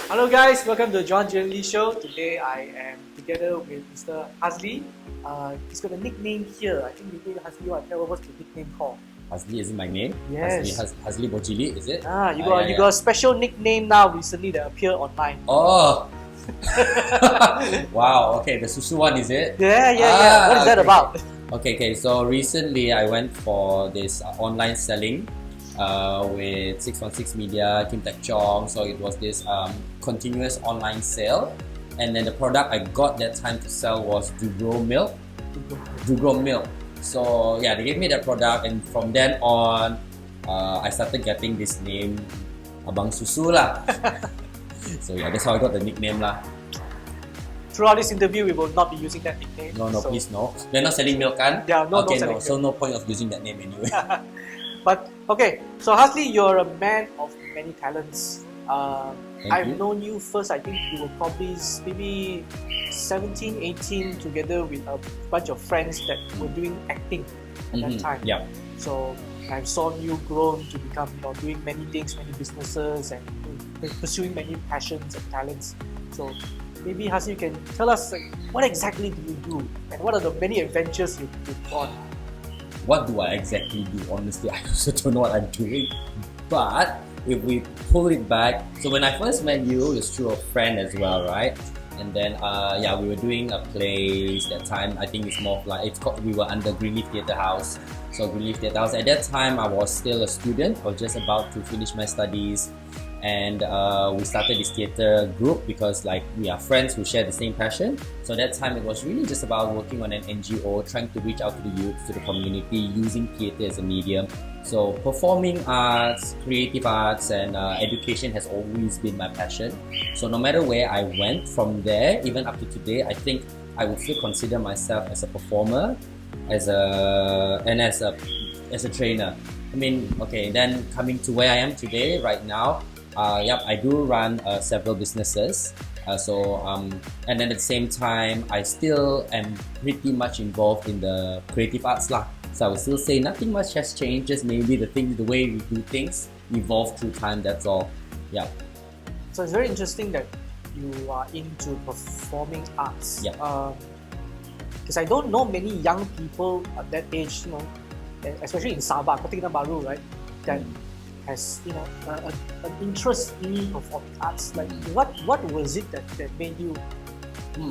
Hello guys, welcome to the John Lee Show. Today I am together with Mr. Hazli. He's got a nickname here. I think maybe Hazli, what? Tell what's the nickname called? Hazli is my name. Yes. Hazli Bojili, is it? You got a special nickname now recently that appeared online. Oh! Wow, okay, the Susu one, is it? Yeah. What is that about? Okay, so recently I went for this online selling with 616 Media, Kim Tech Chong. So it was this continuous online sale. And then the product I got that time to sell was Dugro milk. So yeah, they gave me that product, and from then on, I started getting this name, Abang Susu lah. So yeah, that's how I got the nickname lah. Throughout this interview, we will not be using that nickname. No, please no. We're not selling milk, kan? Yeah, no okay, selling no. So no point of using that name anyway. But okay, so Hazli, you're a man of many talents. I've known you first, I think you were probably maybe 17, 18 together with a bunch of friends that were doing acting at that time. Yeah. So I've saw you grown to become, doing many things, many businesses, and pursuing many passions and talents. So maybe Hazli, you can tell us what exactly do you do, and what are the many adventures you've gone? What do I exactly do? Honestly, I also don't know what I'm doing. But if we pull it back, so when I first met you, it's through a friend as well, right? And then we were doing a play that time. I think it's more like we were under Greenleaf Theatre House. So Greenleaf Theatre House, at that time I was still a student. I was just about to finish my studies, and we started this theatre group because we are friends who share the same passion. So that time it was really just about working on an NGO, trying to reach out to the youth, to the community, using theatre as a medium. So performing arts, creative arts, and education has always been my passion. So no matter where I went from there, even up to today, I think I would still consider myself as a performer, as a trainer. I mean, okay, then coming to where I am today, right now, I do run several businesses. And then at the same time, I still am pretty much involved in the creative arts lah. So I would still say nothing much has changed, just maybe the way we do things evolve through time, that's all. Yeah. So it's very interesting that you are into performing arts. Yeah. Because I don't know many young people at that age, especially in Sabah, Kota Kinabalu, right, that has an interest in performing arts. Like what was it that made you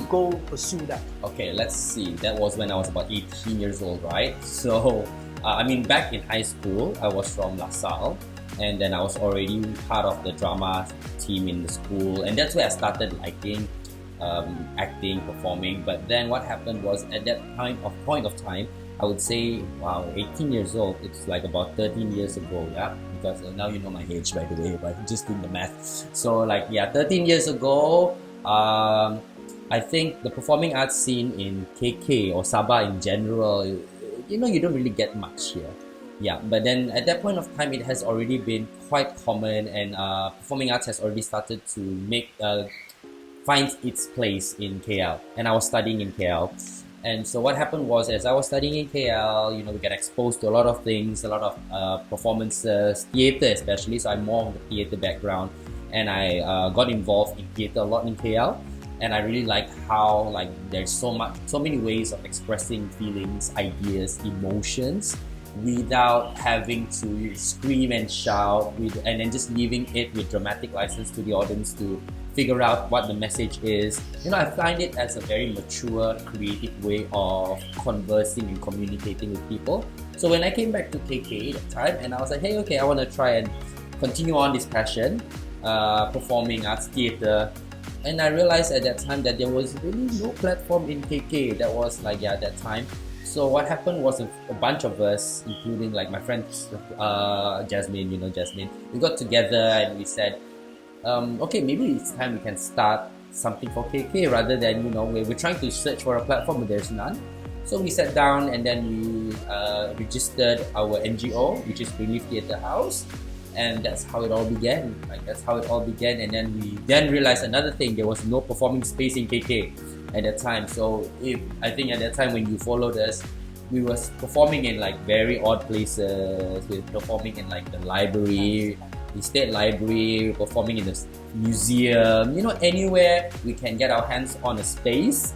go pursue that? Okay, let's see. That was when I was about 18 years old, right? So, back in high school, I was from LaSalle, and then I was already part of the drama team in the school, and that's where I started liking acting, performing. But then what happened was, at that point of time, I would say, wow, 18 years old, it's like about 13 years ago, yeah? Because now you know my age, by the way, but just doing the math. So 13 years ago, I think the performing arts scene in KK or Sabah in general, you don't really get much here. Yeah, but then at that point of time, it has already been quite common, and performing arts has already started to find its place in KL. And I was studying in KL. And so what happened was, as I was studying in KL, we get exposed to a lot of things, a lot of performances, theatre especially. So I'm more of the theatre background, and I got involved in theatre a lot in KL. And I really like how there's so many ways of expressing feelings, ideas, emotions without having to scream and shout, and then just leaving it with dramatic license to the audience to figure out what the message is. I find it as a very mature, creative way of conversing and communicating with people. So when I came back to KK at the time, and I was like, hey, okay, I want to try and continue on this passion, performing arts, theatre. And I realized at that time that there was really no platform in KK that was that time. So what happened was a bunch of us, including my friend Jasmine, Jasmine, we got together and we said, okay, maybe it's time we can start something for KK rather than, we're trying to search for a platform but there's none. So we sat down and then we registered our NGO, which is Greenleaf Theatre House. And that's how it all began. And then we realized another thing: there was no performing space in KK at that time. So I think at that time when you followed us, we were performing in very odd places. We were performing in the library, the State Library, performing in the museum, anywhere we can get our hands on a space.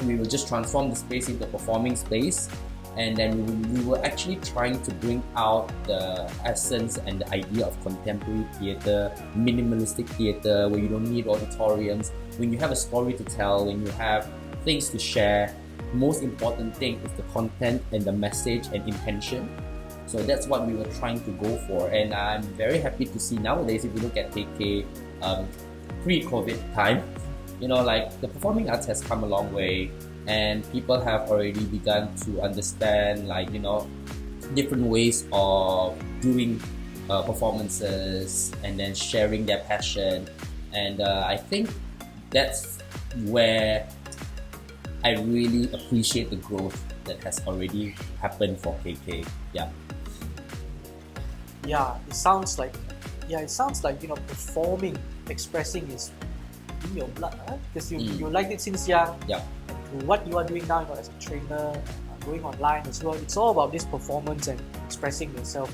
We will just transform the space into a performing space. And then we were actually trying to bring out the essence and the idea of contemporary theatre, minimalistic theatre, where you don't need auditoriums. When you have a story to tell, when you have things to share, most important thing is the content and the message and intention. So that's what we were trying to go for. And I'm very happy to see nowadays, if you look at KK pre-COVID time, like the performing arts has come a long way. And people have already begun to understand, different ways of doing performances and then sharing their passion. And I think that's where I really appreciate the growth that has already happened for KK. Yeah, it sounds like performing, expressing is in your blood, because you liked it since young. Yeah. What you are doing now, as a trainer, going online as well, it's all about this performance and expressing yourself.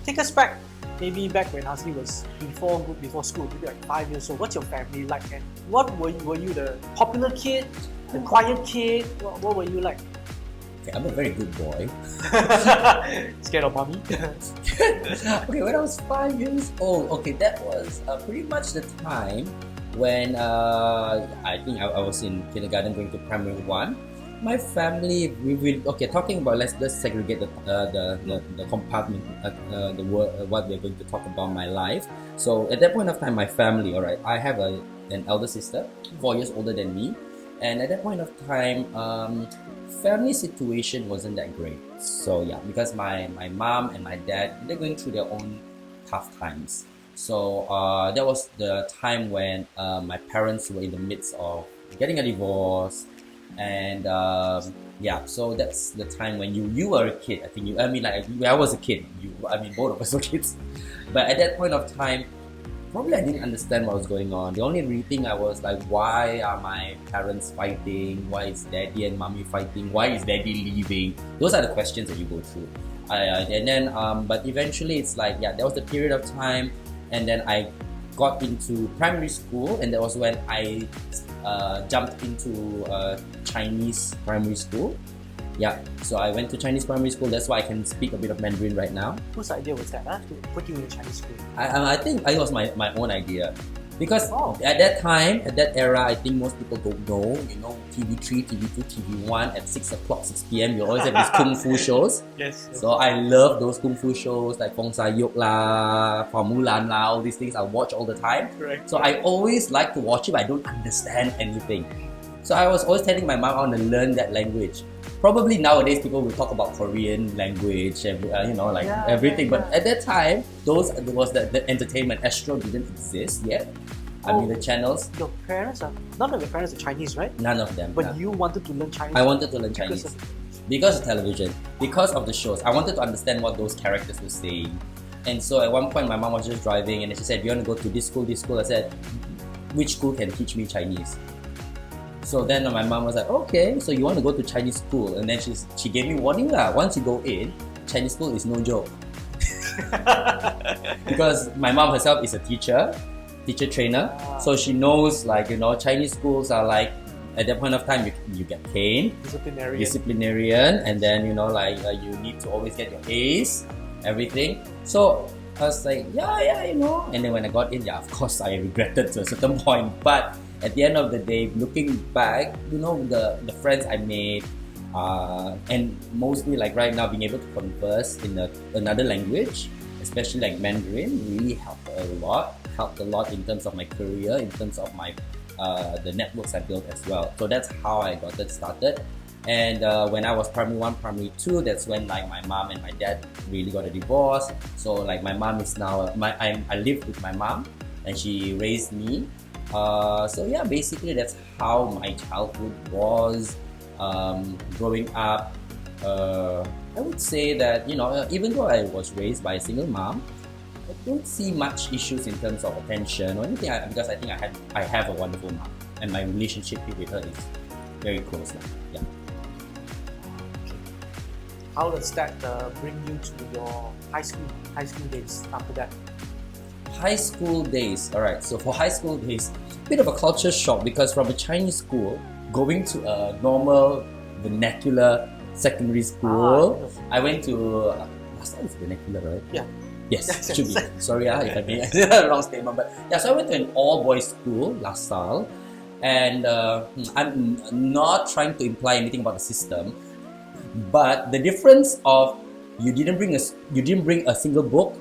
Take us back, maybe back when Hazli was before school, maybe like 5 years old. What's your family like? And what were you the popular kid, the quiet kid? What were you like? Okay, I'm a very good boy. Scared of mommy? Okay, when I was 5 years old, that was pretty much the time when I think I was in kindergarten going to primary 1. My family, talking about, let's segregate the compartment, the word, what we're going to talk about my life. So at that point of time, my family, alright, I have an elder sister, 4 years older than me, and at that point of time, family situation wasn't that great. So yeah, because my mom and my dad, they're going through their own tough times. So that was the time when my parents were in the midst of getting a divorce, and so that's the time when you were a kid. I think I was a kid. Both of us were kids. But at that point of time, probably I didn't understand what was going on. The only real thing I was like, why are my parents fighting? Why is daddy and mommy fighting? Why is daddy leaving? Those are the questions that you go through. And then, but eventually it's like, there was the period of time. And then I got into primary school, and that was when I jumped into Chinese primary school. Yeah, so I went to Chinese primary school. That's why I can speak a bit of Mandarin right now. Whose idea was that, to put you in Chinese school? I think it was my own idea. Because at that time, at that era, I think most people don't know, TV3, TV2, TV1 at 6 o'clock, 6 p.m. You always have these Kung Fu shows. Yes. So I love those Kung Fu shows like Fong Sai Yok la, Fa Mulan la, all these things I watch all the time. Correct. So I always like to watch it, but I don't understand anything. So I was always telling my mom I want to learn that language. Probably nowadays people will talk about Korean language and everything. But at that time, was the entertainment. Astro didn't exist yet. The channels. Your parents none of your parents are Chinese, right? None of them. But you wanted to learn Chinese. I wanted to learn Chinese because of television, because of the shows. I wanted to understand what those characters were saying. And so at one point, my mom was just driving, and she said, "You want to go to this school, this school?" I said, "Which school can teach me Chinese?" So then my mom was like, "Okay, so you want to go to Chinese school?" And then she gave me warning lah. Once you go in, Chinese school is no joke. Because my mom herself is a teacher trainer, so she knows Chinese schools are like, at that point of time you get caned, disciplinarian, and then you need to always get your A's, everything. So I was like, and then when I got in, of course I regretted to a certain point, but at the end of the day, looking back, the friends I made, and mostly right now being able to converse in another language, especially like Mandarin, really helped a lot in terms of my career, in terms of my the networks I built as well. So that's how I got that started. And when I was primary 1, primary 2, that's when my mom and my dad really got a divorce. So my mom is now I lived with my mom, and she raised me. So yeah, basically that's how my childhood was. Growing up, I would say that even though I was raised by a single mom, I don't see much issues in terms of attention or anything, because I think I have a wonderful mom, and my relationship with her is very close now. Yeah. how does that bring you to your high school days after that? High school days. All right. So for high school days, bit of a culture shock because from a Chinese school going to a normal vernacular secondary school, I went to last time it's vernacular, right? Yeah. Yes, should be. Sorry, if I made a wrong statement, but yeah. So I went to an all-boys school, LaSalle, and I'm not trying to imply anything about the system, but the difference of you didn't bring a single book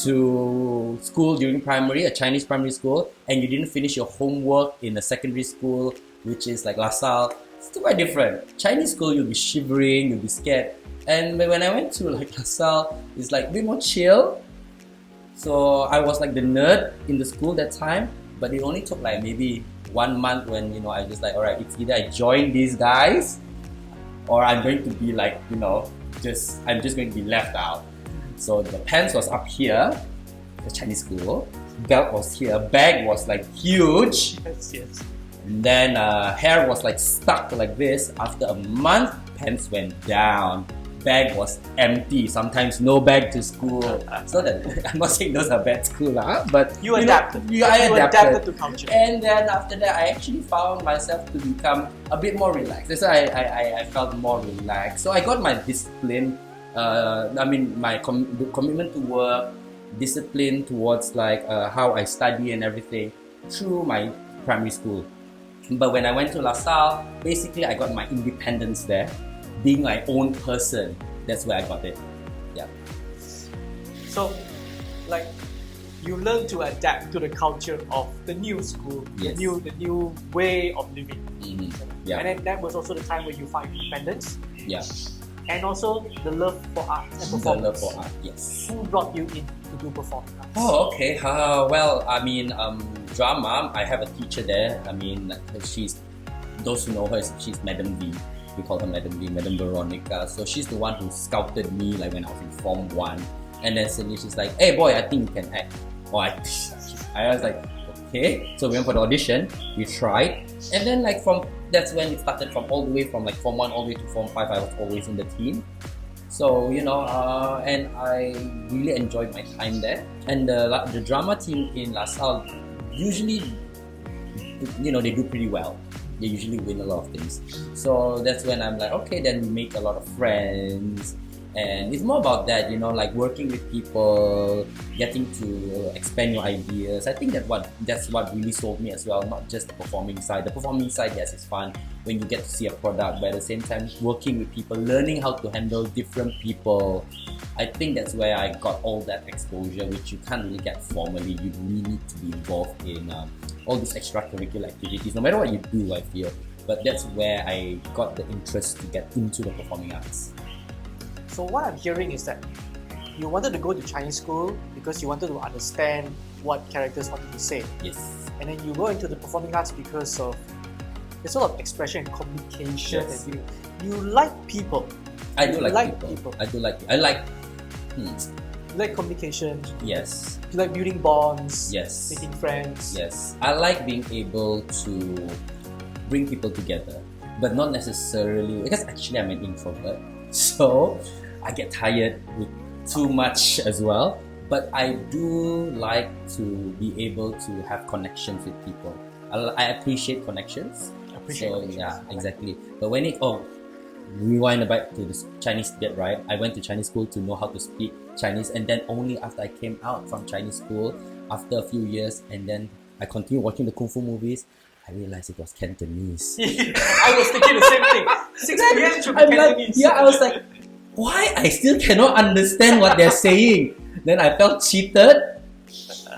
to school during primary, a Chinese primary school, and you didn't finish your homework in a secondary school, which is like LaSalle. It's quite different. Chinese school, you'll be shivering, you'll be scared. And when I went to like LaSalle, it's like a bit more chill. So I was like the nerd in the school that time, but it only took like maybe 1 month when I just like, alright, it's either I join these guys or I'm going to be like, I'm just going to be left out. So the pants was up here, the Chinese school, belt was here, bag was like huge. Yes. And then hair was like stuck like this. After a month, pants went down. Bag was empty. Sometimes no bag to school. So that I'm not saying those are bad school, but you adapted. I adapted to culture. And then after that, I actually found myself to become a bit more relaxed. So I felt more relaxed. So I got my discipline. My commitment to work, discipline towards like how I study and everything through my primary school. But when I went to LaSalle, basically I got my independence there. Being my own person, that's where I got it. Yeah. So, like, you learn to adapt to the culture of the new school, Yes. the new way of living. Mm-hmm. Yeah. And then that was also the time where you find independence. Yeah. And also the love for art and The performance. love for art, yes. Who brought you in to do performing arts? Oh, okay. Drama, I have a teacher there. Those who know her, she's Madam V. We call her Madam V, Madam Veronica. So she's the one who scouted me like when I was in Form 1. And then suddenly she's like, hey boy, I think you can act. I was like, okay. So we went for the audition, we tried. And then that's when it started from all the way from like Form 1 all the way to Form 5. I was always in the team. So, and I really enjoyed my time there. And the drama team in LaSalle, usually, they do pretty well. They usually win a lot of things. So that's when I'm like, okay, then we make a lot of friends. And it's more about that, like working with people, getting to expand your ideas. I think that's what really sold me as well, not just the performing side. The performing side, yes, it's fun when you get to see a product, but at the same time, working with people, learning how to handle different people. I think that's where I got all that exposure, which you can't really get formally. You really need to be involved in all these extracurricular activities, no matter what you do, I feel. But that's where I got the interest to get into the performing arts. So what I'm hearing is that you wanted to go to Chinese school because you wanted to understand what characters wanted to say. Yes. And then you go into the performing arts because of the sort of expression and communication. Yes. And you like people. I do like like people. people. I like You like communication. Yes. You like building bonds. Yes. Making friends. Yes. I like being able to bring people together, but not necessarily because actually I'm an introvert. So I get tired with too much as well. But I do like to be able to have connections with people. I appreciate connections. Yeah, exactly. But when rewind back to the Chinese bit, right? I went to Chinese school to know how to speak Chinese, and then only after I came out from Chinese school, after a few years, and then I continued watching the Kung Fu movies, I realized it was Cantonese. I was thinking the same thing. 6 p.m. should be Cantonese. I was like, why I still cannot understand what they're saying? Then I felt cheated.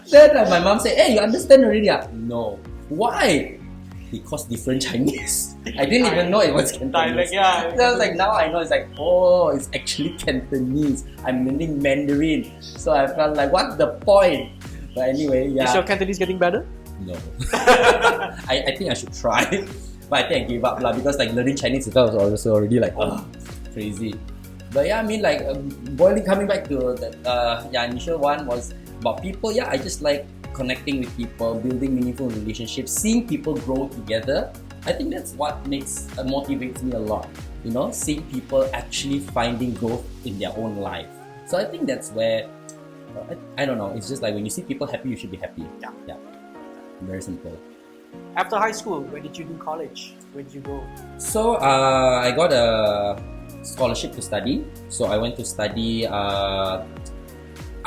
Then my mom said, hey, you understand already? No. Why? Because different Chinese. I didn't even know it was Cantonese. Dialect, yeah. So I was like, now I know. It's like, oh, it's actually Cantonese. I'm learning Mandarin. So I felt like, what's the point? But anyway, yeah. Is your Cantonese getting better? No. I think I should try. But I think I gave up because like learning Chinese itself was also already like, oh, crazy. But yeah, I mean like, coming back to the initial one was about people. Yeah, I just like connecting with people, building meaningful relationships, seeing people grow together. I think that's what motivates me a lot. You know, seeing people actually finding growth in their own life. So I think that's where I don't know. It's just like when you see people happy, you should be happy. Yeah. Very simple. After high school, where did you do college? Where did you go? So I got a scholarship to study. So I went to study. I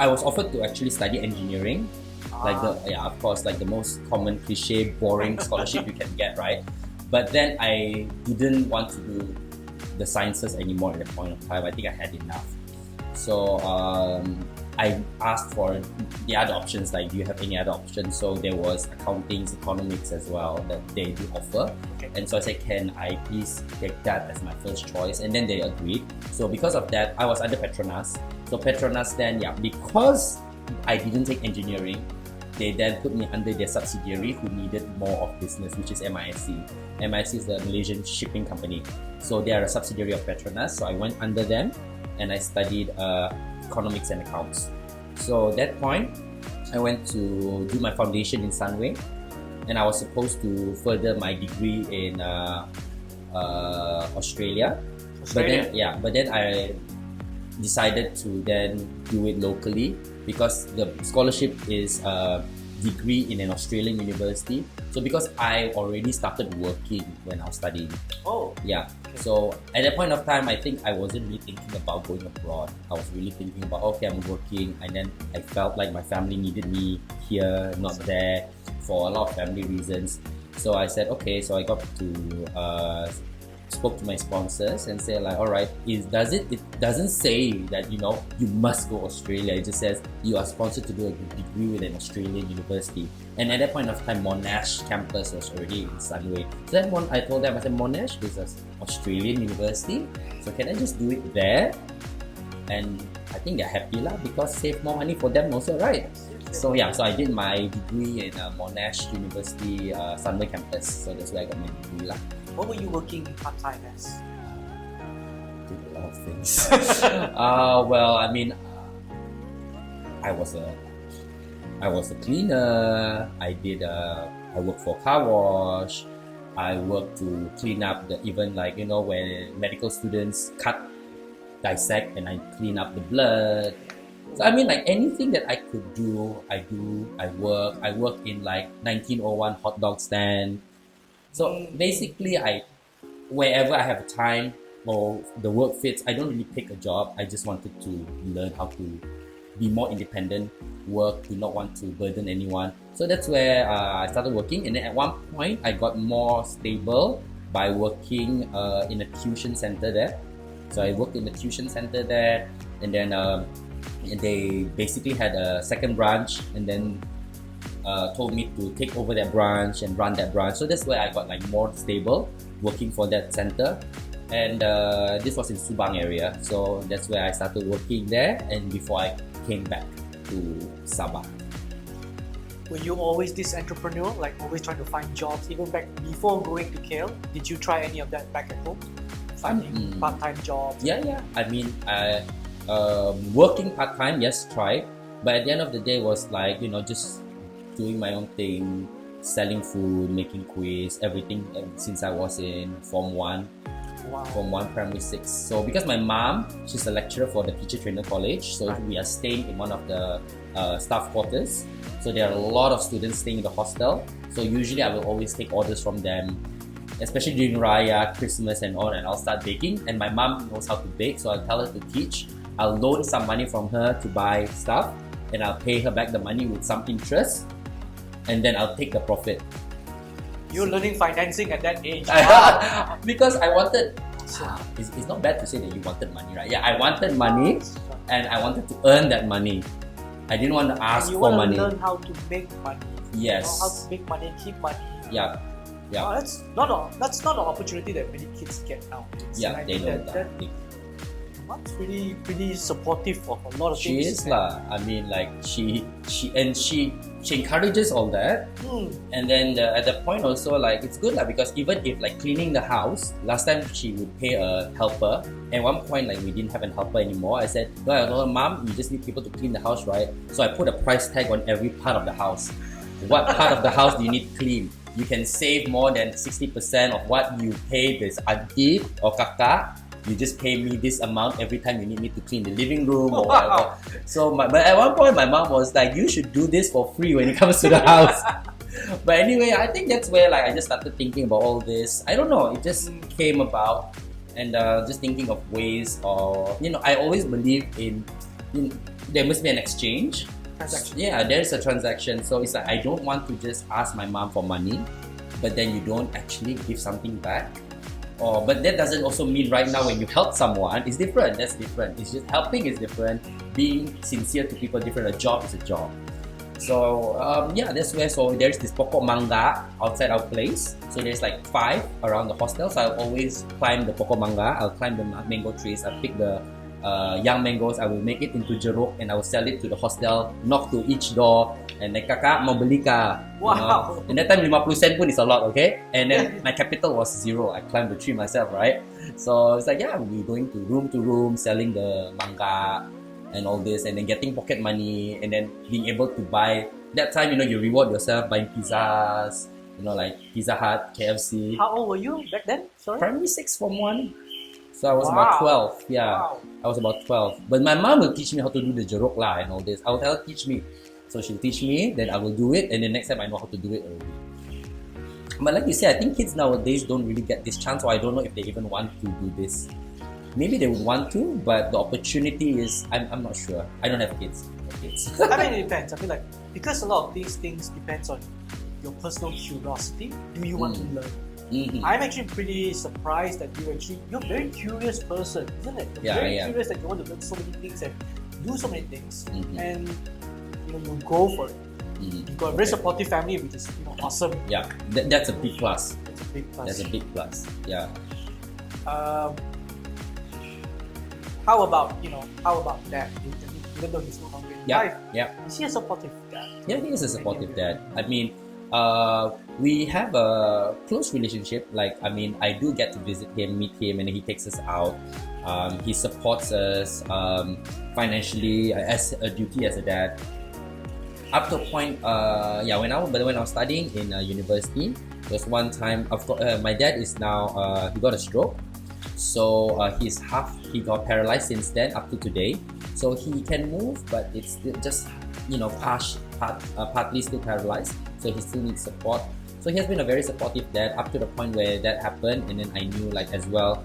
was offered to actually study engineering, of course, like the most common cliche, boring scholarship you can get, right? But then I didn't want to do the sciences anymore at that point of time. I think I had enough. So I asked for the other options, like, do you have any other options? So there was accounting, economics as well that they do offer. Okay. And so I said, can I please take that as my first choice? And then they agreed. So because of that, I was under Petronas. So Petronas then, because I didn't take engineering, they then put me under their subsidiary who needed more of business, which is MISC. MISC is the Malaysian shipping company. So they are a subsidiary of Petronas. So I went under them and I studied economics and accounts. So at that point, I went to do my foundation in Sunway, and I was supposed to further my degree in Australia. But then I decided to then do it locally because the scholarship is a degree in an Australian university. So because I already started working when I was studying. Oh. Yeah. So at that point of time, I think I wasn't really thinking about going abroad. I was really thinking about, okay, I'm working, and then I felt like my family needed me here, not there, for a lot of family reasons. So I said, okay, so I got to spoke to my sponsors and say like, all right, it doesn't say that, you know, you must go Australia. It just says you are sponsored to do a degree with an Australian university. And at that point of time, Monash campus was already in Sunway. So then I told them, I said, Monash is an Australian university, so can I just do it there? And I think they're happy lah, because save more money for them also, right? So so I did my degree in Monash University Sunway campus. So that's where I got my degree lah. What were you working part-time as? Did a lot of things. Well, I mean, I was a cleaner. I worked for car wash. I worked to clean up even like, you know, when medical students dissect, and I clean up the blood. So I mean, like anything that I could do, I do. I work in like 1901 hot dog stand. So basically, wherever I have time or the work fits, I don't really pick a job. I just wanted to learn how to be more independent, do not want to burden anyone. So that's where I started working. And then at one point, I got more stable by working in a tuition center there. So I worked in the tuition center there, and then they basically had a second branch, and then told me to take over that branch and run that branch. So that's where I got like more stable working for that center. And this was in Subang area. So that's where I started working there, and before I came back to Sabah. Were you always this entrepreneur, like always trying to find jobs, even back before going to KL? Did you try any of that back at home? Finding part-time jobs? Yeah. I mean, working part-time, yes, tried. But at the end of the day was like, you know, just doing my own thing, selling food, making quiz, everything since I was in Form 1. Wow. Form 1 Primary 6. So because my mom, she's a lecturer for the Teacher Trainer College, so we are staying in one of the staff quarters. So there are a lot of students staying in the hostel. So usually I will always take orders from them, especially during Raya, Christmas and all, and I'll start baking. And my mom knows how to bake, so I'll tell her to teach. I'll loan some money from her to buy stuff, and I'll pay her back the money with some interest, and then I'll take the profit. You're learning financing at that age. Wow. Because I wanted, it's not bad to say that you wanted money, right? Yeah, I wanted money, and I wanted to earn that money. I didn't want to ask for money. You want to learn how to make money. Yes. You know, how to make money, keep money. Yeah. Wow, that's not an opportunity that many kids get now. Yeah, they know that. Mom's pretty supportive of a lot of things. She is lah. I mean, like she encourages all that. And then at the point also, like it's good lah, because even if like cleaning the house, last time she would pay a helper. At one point, like we didn't have a helper anymore. I said, "No, Mom, you just need people to clean the house, right?" So I put a price tag on every part of the house. What part of the house do you need clean? you can save more than 60% of what you pay this auntie or kakak. You just pay me this amount every time you need me to clean the living room or whatever. So, but at one point, my mom was like, "You should do this for free when it comes to the house." But anyway, I think that's where like I just started thinking about all this. I don't know, it just came about, and just thinking of ways, or I always believe in there must be an exchange. Transaction. Yeah, there's a transaction. So it's like I don't want to just ask my mom for money, but then you don't actually give something back. But that doesn't also mean right now when you help someone, it's different. That's different. It's just helping is different. Being sincere to people different. A job is a job. So yeah, that's where. So there's this pokok mangga outside our place. So there's like 5 around the hostel. So I'll always climb the pokok mangga. I'll climb the mango trees. I'll pick the young mangoes. I will make it into jeruk and I will sell it to the hostel. Knock to each door. And then kakak mau beli ka? Wow. And that time 50 sen pun is a lot, okay? And then my capital was 0. I climbed the tree myself, right? So it's like, yeah, we're going to room, selling the manga and all this, and then getting pocket money, and then being able to buy. That time, you reward yourself buying pizzas, like Pizza Hut, KFC. How old were you back then? Sorry? Primary 6, Form 1. So I was about 12. Yeah, Wow. I was about 12. But my mom will teach me how to do the jeruk lah and all this. I will tell her, teach me. So she'll teach me, then I will do it, and then next time I know how to do it already. But like you said, I think kids nowadays don't really get this chance, or I don't know if they even want to do this. Maybe they would want to, but the opportunity is, I'm not sure. I don't have kids. I mean, it depends. I feel like because a lot of these things depends on your personal curiosity. Do you want to learn? Mm-hmm. I'm actually pretty surprised that you're a very curious person, isn't it? You're very curious that you want to learn so many things and do so many things, and you go for it. You've got a very supportive family, which is awesome. Yeah, that's a big plus. It's a big plus. That's a big plus. Yeah. How about dad? Even though he's no longer in life, is he a supportive dad? Yeah, he is a supportive dad. I mean, we have a close relationship. Like, I mean, I do get to visit him, meet him, and then he takes us out. He supports us financially as a duty as a dad. Up to a point, when I was studying in university, there was one time. Of course, my dad is now he got a stroke, so he got paralyzed since then up to today. So he can move, but it's still just partly still paralyzed. So he still needs support. So he has been a very supportive dad up to the point where that happened, and then I knew like as well.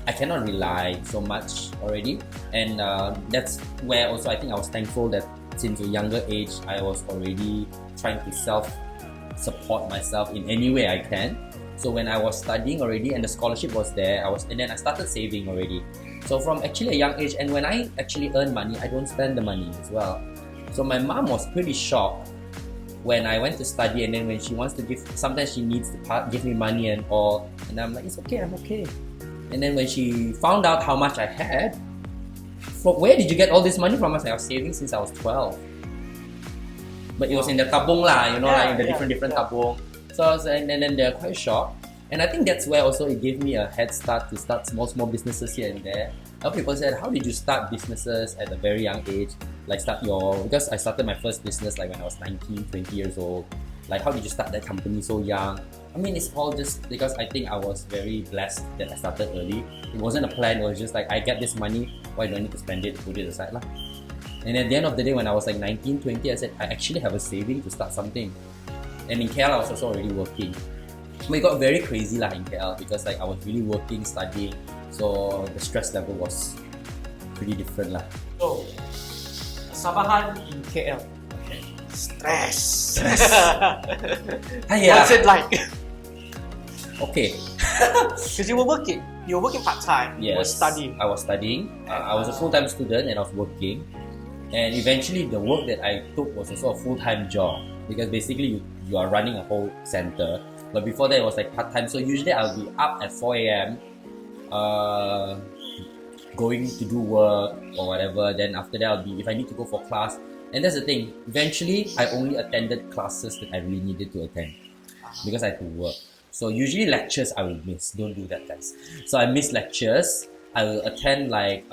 I cannot rely so much already, and that's where also I think I was thankful that since a younger age I was already trying to self-support myself in any way I can. So when I was studying already and the scholarship was there, and then I started saving already. So from actually a young age, and when I actually earn money, I don't spend the money as well. So my mom was pretty shocked when I went to study, and then when she wants to sometimes she needs to give me money and all, and I'm like, it's okay, I'm okay. And then when she found out how much I had, where did you get all this money from? I was saving since I was 12. But it was in the tabung lah, like in the different tabung. So and then they're quite shocked. And I think that's where also it gave me a head start to start small businesses here and there. A lot of people said, how did you start businesses at a very young age? Like because I started my first business like when I was 19, 20 years old. Like, how did you start that company so young? I mean, it's all just because I think I was very blessed that I started early. It wasn't a plan, it was just like, I get this money, why do I need to spend it, put it aside lah. And at the end of the day, when I was like 19, 20, I said, I actually have a saving to start something. And in KL, I was also already working. It got very crazy lah in KL because like I was really working, studying, so the stress level was pretty different lah. So, Sabahan in KL. Stress. What's it like? Okay. Because you were working part-time. Yes, you were studying. I was studying. I was a full-time student and I was working. And eventually the work that I took was also a full-time job because basically you are running a whole center. But before that it was like part-time. So usually I'll be up at 4 a.m. Going to do work or whatever. Then after that if I need to go for class. And that's the thing, eventually I only attended classes that I really needed to attend because I had to work. So usually lectures I will miss, don't do that guys. So I miss lectures I will attend like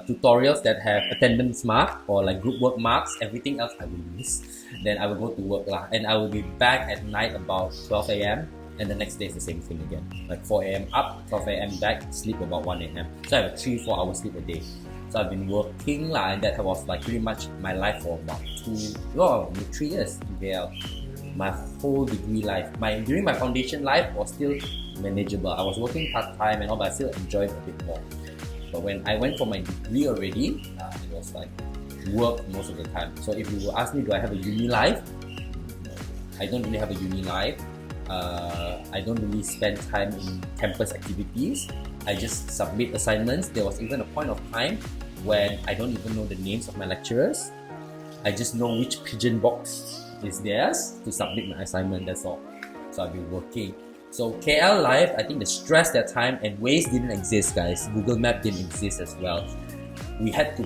tutorials that have attendance mark or like group work marks. Everything else I will miss. Then I will go to work lah, and I will be back at night about 12 a.m. and the next day is the same thing again. Like 4 a.m. up, 12 a.m. back, sleep about 1 a.m. So I have a 3-4 hour sleep a day. So I've been working lah, and that was like pretty much my life for about 3 years in KL. My whole degree life. During my foundation life was still manageable. I was working part-time and all, but I still enjoyed a bit more. But when I went for my degree already, it was like work most of the time. So if you ask me, do I have a uni life? No, I don't really have a uni life. I don't really spend time in campus activities. I just submit assignments. There was even a point of time when I don't even know the names of my lecturers. I just know which pigeon box is theirs to submit my assignment, that's all. So I've been working. So KL life, I think the stress that time, and Waze didn't exist, guys. Google Map didn't exist as well. We had to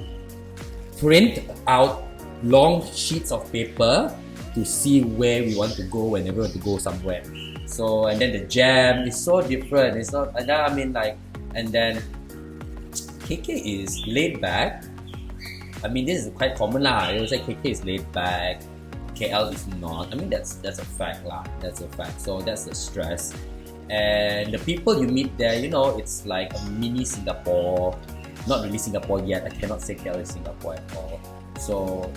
print out long sheets of paper to see where we want to go whenever we want to go somewhere. So, and then the jam is so different. It's not, I mean, like, and then KK is laid back. I mean, this is quite common lah. It was like KK is laid back, KL is not. I mean, that's a fact lah. That's a fact. So that's the stress. And the people you meet there, you know, it's like a mini Singapore. Not really Singapore yet. I cannot say KL is Singapore at all. So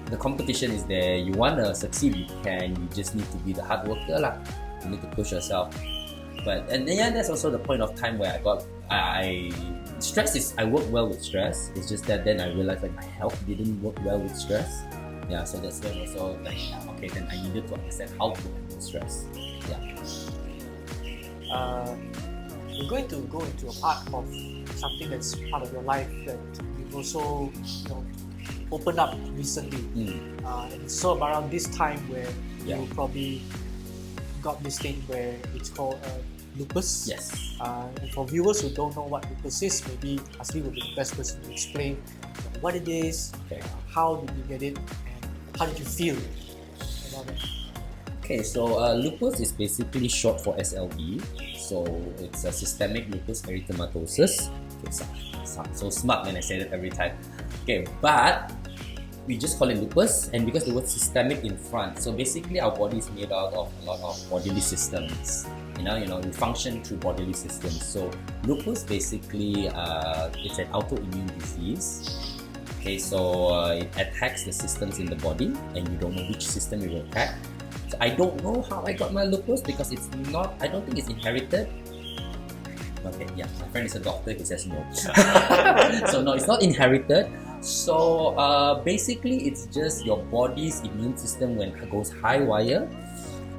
the competition is there. You want to succeed, you can. You just need to be the hard worker lah. You need to push yourself. And yeah, that's also the point of time where stress is, I work well with stress. It's just that then I realized like my health didn't work well with stress. Yeah, so that's when also like, okay, then I needed to understand how to handle stress. Yeah. We're going to go into a part of something that's part of your life that you've also, you know, opened up recently. And it's so around this time where you probably got this thing where it's called lupus. Yes. And for viewers who don't know what lupus is, maybe Hazli would be the best person to explain what it is, how did you get it, and how did you feel about it. Okay, so lupus is basically short for SLE. So it's a systemic lupus erythematosus. Okay, so smart when I say that every time. Okay, but we just call it lupus, and because the word systemic in front, so basically our body is made out of a lot of bodily systems. You know, we function through bodily systems. So lupus basically it's an autoimmune disease. Okay, so it attacks the systems in the body, and you don't know which system it will attack. So I don't know how I got my lupus because it's not. I don't think it's inherited. Okay, yeah, my friend is a doctor. He says no. So no, it's not inherited. So basically, it's just your body's immune system when it goes high wire.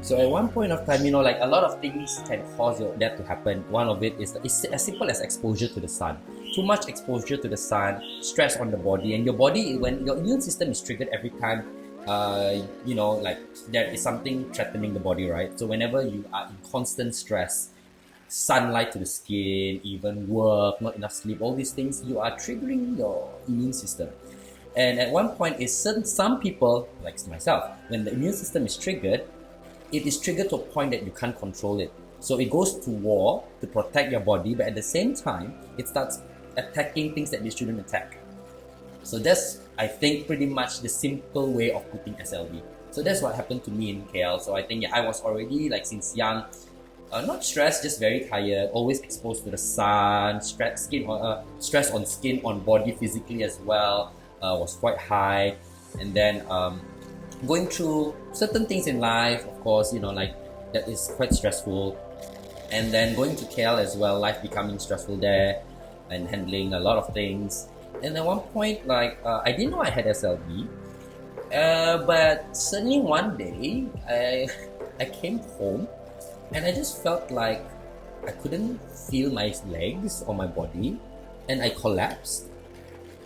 So at one point of time, you know, like a lot of things can cause that to happen. One of it is it's as simple as exposure to the sun. Too much exposure to the sun, stress on the body, and your body, when your immune system is triggered every time, you know, like there is something threatening the body, right? So whenever you are in constant stress, sunlight to the skin, even work, not enough sleep, all these things, you are triggering your immune system. And at one point, some people, like myself, when the immune system is triggered, it is triggered to a point that you can't control it. So it goes to war to protect your body, but at the same time, it starts attacking things that they shouldn't attack. So that's, I think, pretty much the simple way of putting SLE. So that's what happened to me in KL. So I think I was already, like, since young, not stressed, just very tired, always exposed to the sun, stress on skin, on body physically as well, was quite high. And then going through certain things in life, of course, you know, like that is quite stressful. And then going to KL as well, life becoming stressful there and handling a lot of things. And at one point, like, I didn't know I had SLE, but suddenly one day, I came home and I just felt like I couldn't feel my legs or my body, and I collapsed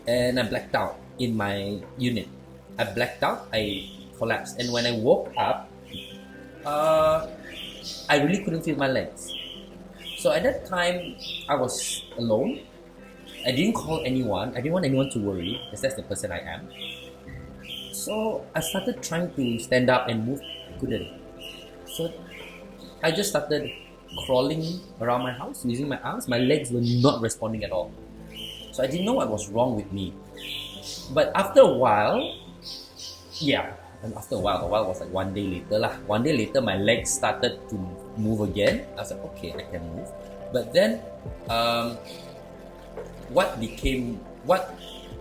and I blacked out in my unit. I blacked out, I collapsed, and when I woke up, I really couldn't feel my legs. So at that time, I was alone. I didn't call anyone. I didn't want anyone to worry, because that's the person I am. So I started trying to stand up and move. I couldn't. So I just started crawling around my house using my arms. My legs were not responding at all. So I didn't know what was wrong with me. But after a while, and after a while was like one day later lah. One day later, my legs started to move again. I was like, okay, I can move. But then, what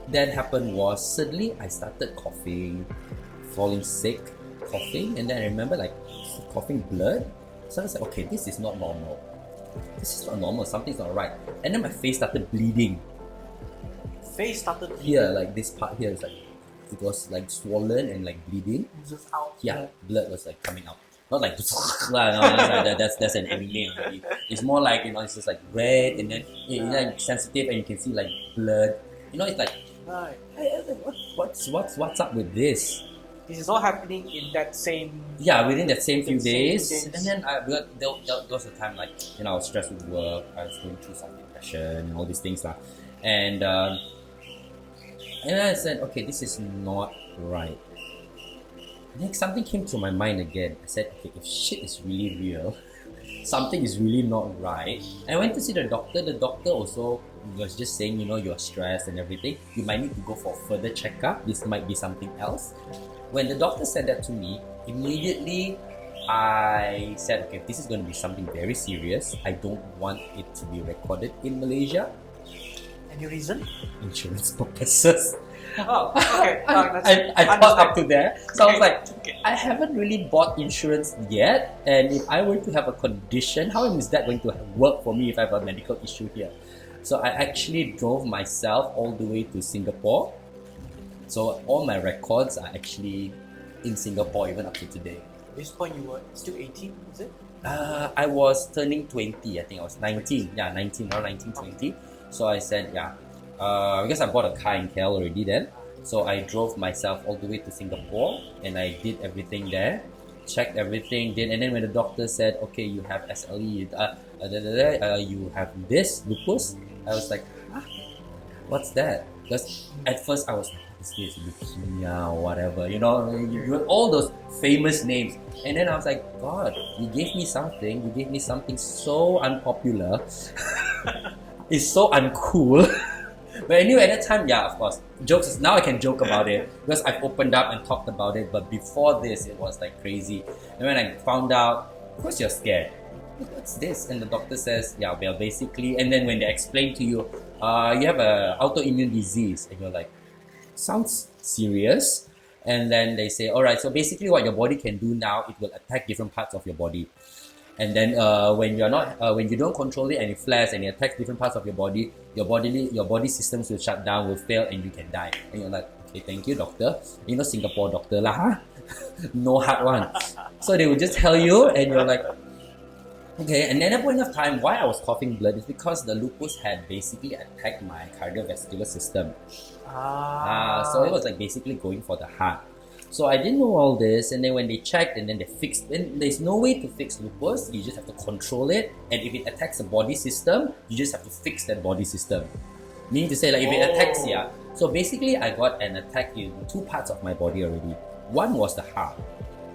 then happened was suddenly I started coughing, falling sick, coughing, and then I remember like coughing blood. So I was like, okay, this is not normal. This is not normal. Something's not right. And then my face started bleeding. Face started bleeding? Here, like this part here is like, it was like swollen and like bleeding. Just out. Yeah, blood was like coming out. Not like no, that's an anime already. It's more like, you know, it's just like red and then it's like sensitive and you can see like blood. You know, it's like, right. Hey, what's up with this? This is all happening in that same... Yeah, within that same few days. And then there was a time like, you know, I was stressed with work, I was going through some depression and all these things lah. And I said, okay, this is not right. Then something came to my mind again. I said, okay, if shit is really real, something is really not right. And I went to see the doctor. The doctor also was just saying, you know, you're stressed and everything. You might need to go for further checkup. This might be something else. When the doctor said that to me, immediately I said, okay, this is going to be something very serious. I don't want it to be recorded in Malaysia. Any reason? Insurance purposes. Oh, okay. I thought up to there. So I was like, I haven't really bought insurance yet. And if I were to have a condition, how is that going to work for me if I have a medical issue here? So I actually drove myself all the way to Singapore. So all my records are actually in Singapore even up to today. At this point you were still 18, is it? I was turning 20, I think I was 19. Yeah, 19, around 19, 20. So I said, because I bought a car in KL already then. So I drove myself all the way to Singapore and I did everything there. Checked everything, and then when the doctor said, okay, you have SLE, you have this, lupus, I was like, huh? What's that? Because at first I was like, what is this, leukemia or whatever, you know, you had all those famous names. And then I was like, God, you gave me something so unpopular. It's so uncool. But anyway, at that time, of course, now I can joke about it because I've opened up and talked about it. But before this, it was like crazy. And when I found out, of course you're scared. What's this? And the doctor says, well, basically, and then when they explain to you, you have an autoimmune disease, and you're like, sounds serious. And then they say, all right, so basically what your body can do now, it will attack different parts of your body. And then when you don't control it and it flares and it attacks different parts of your body systems will shut down, will fail, and you can die. And you're like, okay, thank you, doctor. You know, Singapore doctor lah, huh? No hard one. So they will just tell you, and you're like, okay. And at that point of time, why I was coughing blood is because the lupus had basically attacked my cardiovascular system. So it was like basically going for the heart. So I didn't know all this, and then when they checked and then they fixed, and there's no way to fix lupus, you just have to control it, and if it attacks the body system, you just have to fix that body system. Meaning to say, like, if it attacks, So basically I got an attack in two parts of my body already. One was the heart,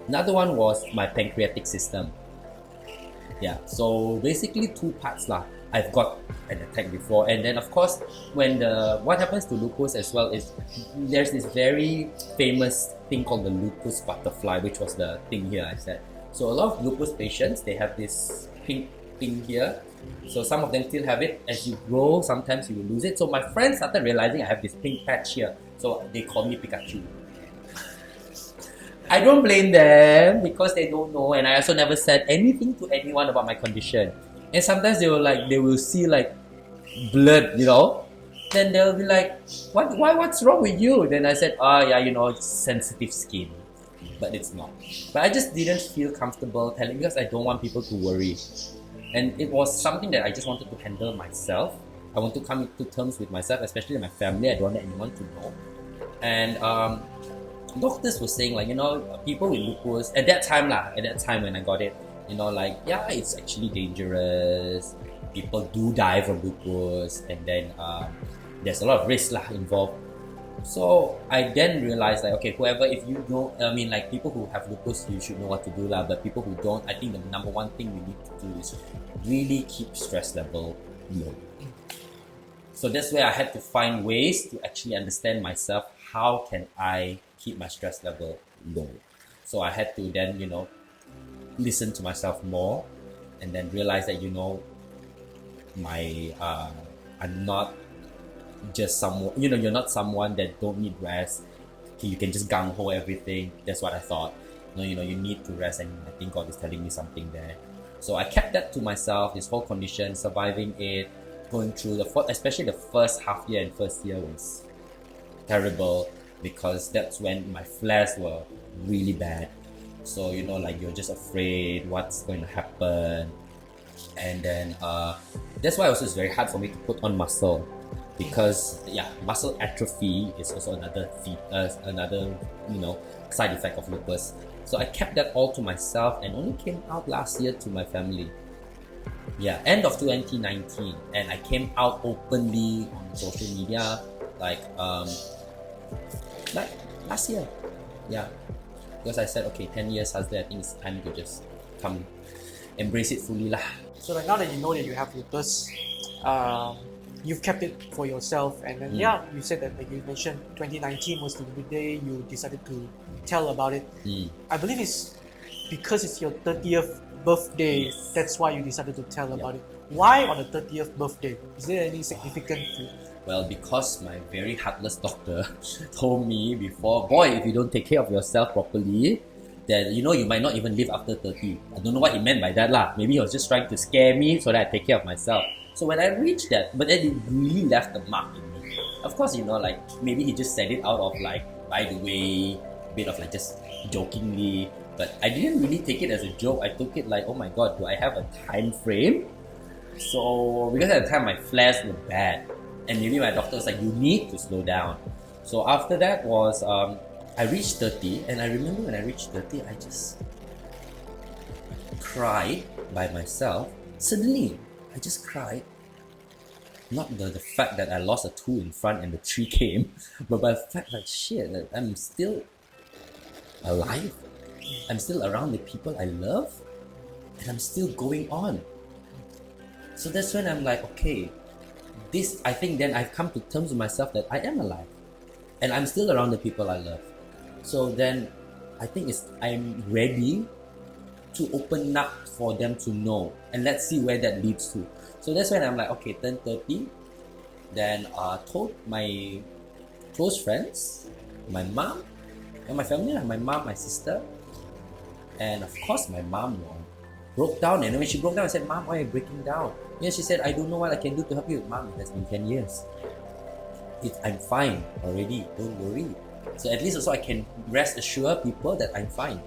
another one was my pancreatic system. So basically two parts lah. I've got an attack before, and then of course what happens to lupus as well is there's this very famous thing called the lupus butterfly, which was the thing here I said. So a lot of lupus patients, they have this pink thing here. So some of them still have it. As you grow, sometimes you will lose it. So my friends started realizing I have this pink patch here, so they call me Pikachu. I don't blame them because they don't know, and I also never said anything to anyone about my condition. And sometimes they will see like blood, you know. Then they'll be like, what's wrong with you? Then I said, it's sensitive skin. But it's not. But I just didn't feel comfortable telling because I don't want people to worry. And it was something that I just wanted to handle myself. I want to come to terms with myself, especially my family. I don't want anyone to know. And doctors were saying, like, you know, people with lupus, at that time when I got it, you know, like, it's actually dangerous. People do die from lupus, and then there's a lot of risk involved. So I then realized like, okay, whoever, if you don't, I mean, like people who have lupus, you should know what to do lah. But people who don't, I think the number one thing we need to do is really keep stress level low. So that's where I had to find ways to actually understand myself. How can I keep my stress level low? So I had to then, listen to myself more, and then realize that, I'm not just someone, you're not someone that don't need rest. You can just gung ho everything. That's what I thought. No, you need to rest, and I think God is telling me something there. So I kept that to myself. This whole condition, surviving it, going through especially the first half year and first year was terrible, because that's when my flares were really bad. So you're just afraid what's going to happen, and then that's why also it's very hard for me to put on muscle, because muscle atrophy is also another side effect of lupus. So I kept that all to myself and only came out last year to my family. End of 2019, and I came out openly on social media like last year. Because I said, okay, 10 years Hazli, I think it's time to just come embrace it fully lah. So like now that you know that you have lupus, you've kept it for yourself, and then you said that, like you mentioned, 2019 was the day you decided to tell about it. I believe it's because it's your 30th birthday. Yes. That's why you decided to tell about it. Why on the 30th birthday? Is there any significant? Well, because my very heartless doctor told me before, boy, if you don't take care of yourself properly, then you might not even live after 30. I don't know what he meant by that lah. Maybe he was just trying to scare me so that I take care of myself. So when I reached that, but then it really left a mark in me. Of course, like maybe he just said it out of like, by the way, a bit of like just jokingly. But I didn't really take it as a joke. I took it like, oh my god, do I have a time frame? So because at the time my flares were bad, and maybe my doctor was like, you need to slow down. So after that was I reached 30, and I remember when I reached 30, I just cried by myself. Suddenly, I just cried. Not the fact that I lost a 2 in front and the 3 came, but by the fact that shit, that I'm still alive. I'm still around the people I love, and I'm still going on. So that's when I'm like, okay, I think then I've come to terms with myself that I am alive, and I'm still around the people I love. So then I think I'm ready to open up for them to know, and let's see where that leads to. So that's when I'm like, okay, turn 30, then told my close friends, my mom, and my family, my mom, my sister, and of course my mom broke down. And when she broke down, I said, Mom, why are you breaking down? She said, I don't know what I can do to help you. Mom, it has been 10 years. I'm fine already, don't worry. So at least also I can rest assure people that I'm fine.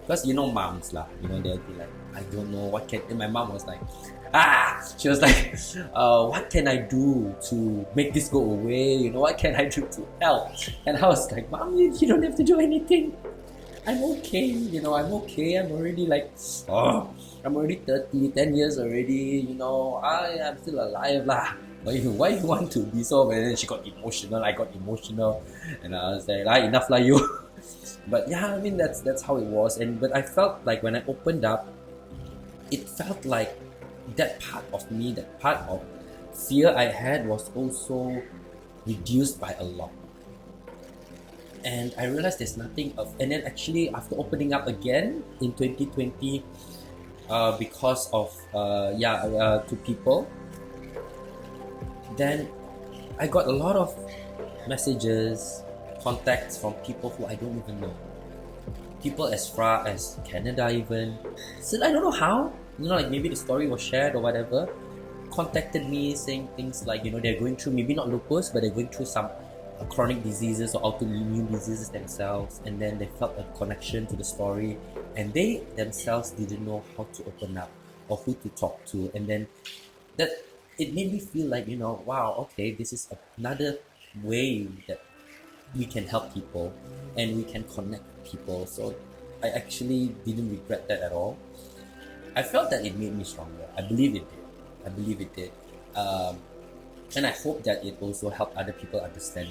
Because moms lah, they'll be like, I don't know what can. And my mom was like, she was like, what can I do to make this go away? What can I do to help? And I was like, Mom, you don't have to do anything. I'm okay, I'm okay. I'm already like, I'm already 30, 10 years already, I'm still alive lah. Why you want to be so? And then she got emotional, I got emotional, and I was like, enough lah you. But I mean that's how it was. But I felt like when I opened up, it felt like that part of me, that part of fear I had was also reduced by a lot. And I realized there's nothing of, and then actually after opening up again in 2020, because of to people, then I got a lot of messages, contacts from people who I don't even know. People as far as Canada even. So I don't know how, like maybe the story was shared or whatever, contacted me saying things like, they're going through maybe not lupus, but they're going through some chronic diseases or autoimmune diseases themselves, and then they felt a connection to the story, and they themselves didn't know how to open up or who to talk to. And then that it made me feel like, wow, okay, this is another way that we can help people and we can connect people. So I actually didn't regret that at all. I felt that it made me stronger. I believe it did. And I hope that it also helped other people understand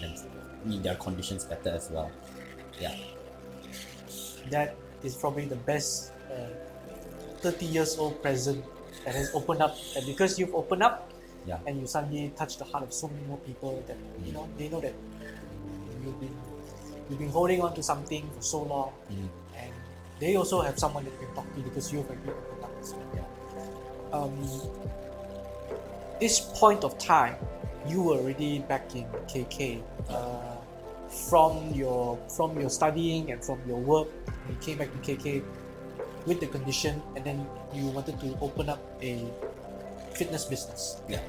their conditions better as well. Yeah. That is probably the best 30 years old present that has opened up, and because you've opened up, Yeah. and you suddenly touch the heart of so many more people that they know that you've been holding on to something for so long, and they also have someone that they can talk to because you've already opened up as well. This point of time, you were already back in KK. From your studying and from your work, you came back to KK with the condition, and then you wanted to open up a fitness business. Yeah.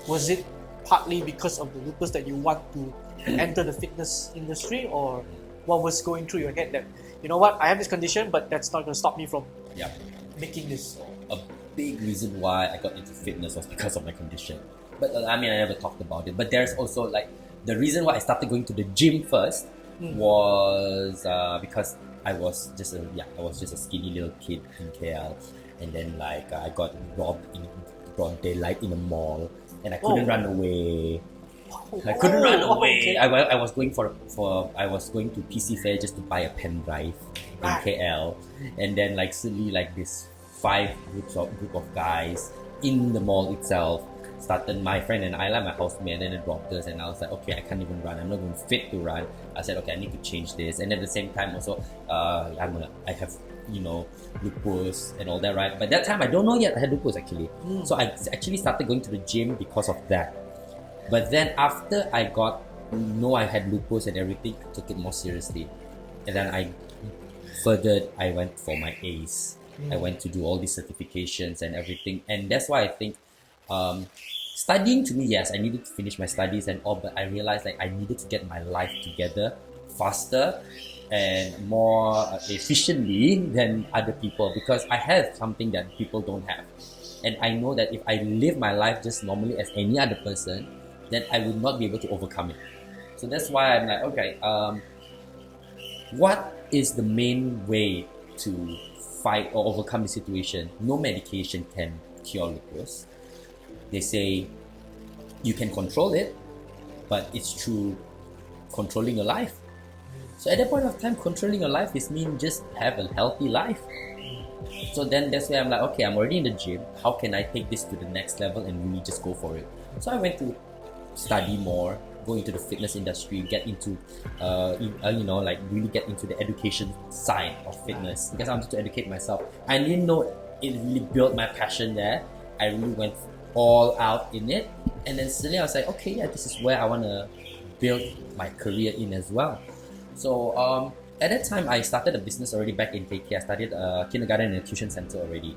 Was it partly because of the lupus that you want to enter the fitness industry, or what was going through your head that, you know what, I have this condition, but that's not going to stop me from making this? A big reason why I got into fitness was because of my condition. But I never talked about it. But there's also like the reason why I started going to the gym first was because I was just a skinny little kid in KL, and then like I got robbed in broad daylight in a mall, and I couldn't run away. I couldn't run away. Okay. I was going I was going to PC Fair just to buy a pen drive in KL, and then like suddenly like this group of guys in the mall itself started, my friend and I, like my housemate, and then it dropped us, and I was like, okay, I can't even run. I'm not even fit to run. I said, okay, I need to change this. And at the same time also, I have lupus and all that, right? But that time I don't know yet I had lupus actually. So I actually started going to the gym because of that. But then after I I had lupus and everything, I took it more seriously. And then I went for my A's. I went to do all these certifications and everything. And that's why I think studying, to me, yes, I needed to finish my studies and all, but I realized like I needed to get my life together faster and more efficiently than other people, because I have something that people don't have. And I know that if I live my life just normally as any other person, then I would not be able to overcome it. So that's why I'm like, okay, what is the main way to fight or overcome the situation? No medication can cure lupus. They say you can control it, but it's through controlling your life. So at that point of time, controlling your life means just have a healthy life. So then that's where I'm like, okay, I'm already in the gym. How can I take this to the next level and really just go for it? So I went to study more, go into the fitness industry, get into, like really get into the education side of fitness, because I wanted to educate myself. I didn't know it really built my passion there. I really went all out in it, and then suddenly I was like, okay, yeah, this is where I want to build my career in as well. So at that time, I started a business already back in KK. I started a kindergarten and tuition center already.